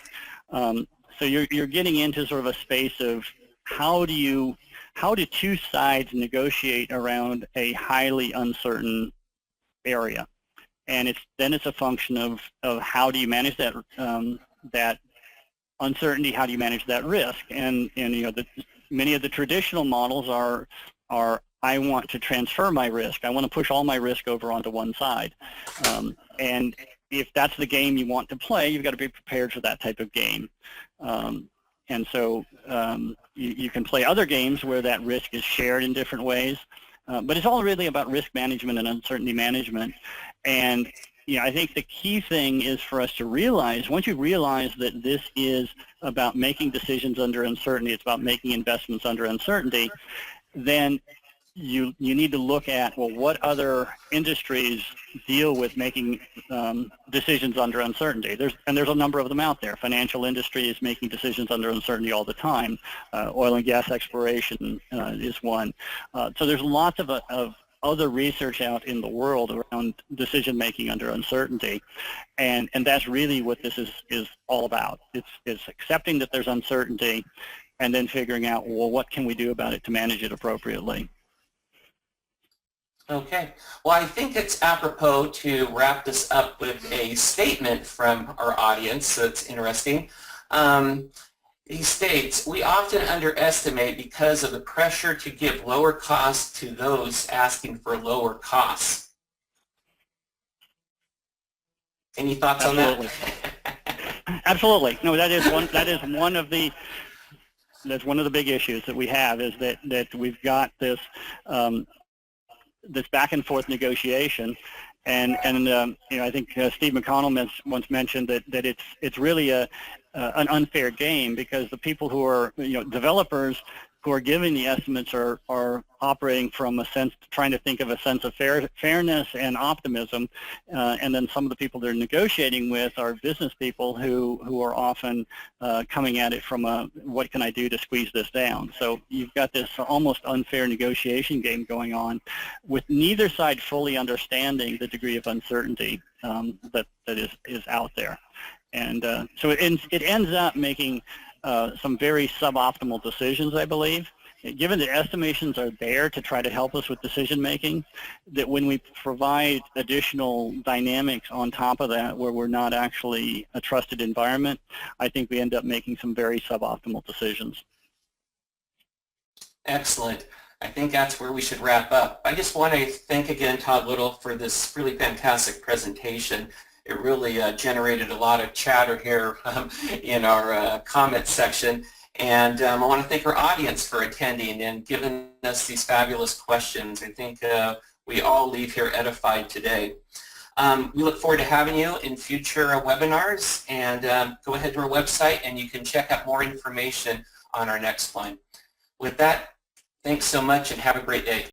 So you're getting into sort of a space of how do two sides negotiate around a highly uncertain area, and it's a function of how do you manage that that uncertainty, how do you manage that risk, and many of the traditional models are I want to transfer my risk. I want to push all my risk over onto one side. And if that's the game you want to play, you've got to be prepared for that type of game. And so you can play other games where that risk is shared in different ways. But it's all really about risk management and uncertainty management. And I think the key thing is for us to realize, once you realize that this is about making decisions under uncertainty, it's about making investments under uncertainty, then you need to look at, well, what other industries deal with making decisions under uncertainty. There's a number of them out there. Financial industry is making decisions under uncertainty all the time. Oil and gas exploration is one. So there's lots of other research out in the world around decision making under uncertainty, and that's really what this is all about. It's accepting that there's uncertainty, and then figuring out, well, what can we do about it to manage it appropriately. Okay. Well, I think it's apropos to wrap this up with a statement from our audience that's interesting. He states, we often underestimate because of the pressure to give lower costs to those asking for lower costs. Any thoughts on that? Absolutely. No, that's one of the big issues that we have, is that we've got this this back and forth negotiation. And you know, I think Steve McConnell once mentioned that it's really an unfair game, because the people who are, you know, developers who are giving the estimates are operating from a sense, trying to think of a sense of fairness and optimism, and then some of the people they're negotiating with are business people who are often coming at it from a, what can I do to squeeze this down? So you've got this almost unfair negotiation game going on, with neither side fully understanding the degree of uncertainty that is out there. And so it ends up making some very suboptimal decisions, I believe. Given that estimations are there to try to help us with decision making, that when we provide additional dynamics on top of that, where we're not actually a trusted environment, I think we end up making some very suboptimal decisions. Excellent. I think that's where we should wrap up. I just want to thank again Todd Little for this really fantastic presentation. It really generated a lot of chatter here in our comment section. And I want to thank our audience for attending and giving us these fabulous questions. I think we all leave here edified today. We look forward to having you in future webinars, and go ahead to our website and you can check out more information on our next one. With that, thanks so much and have a great day.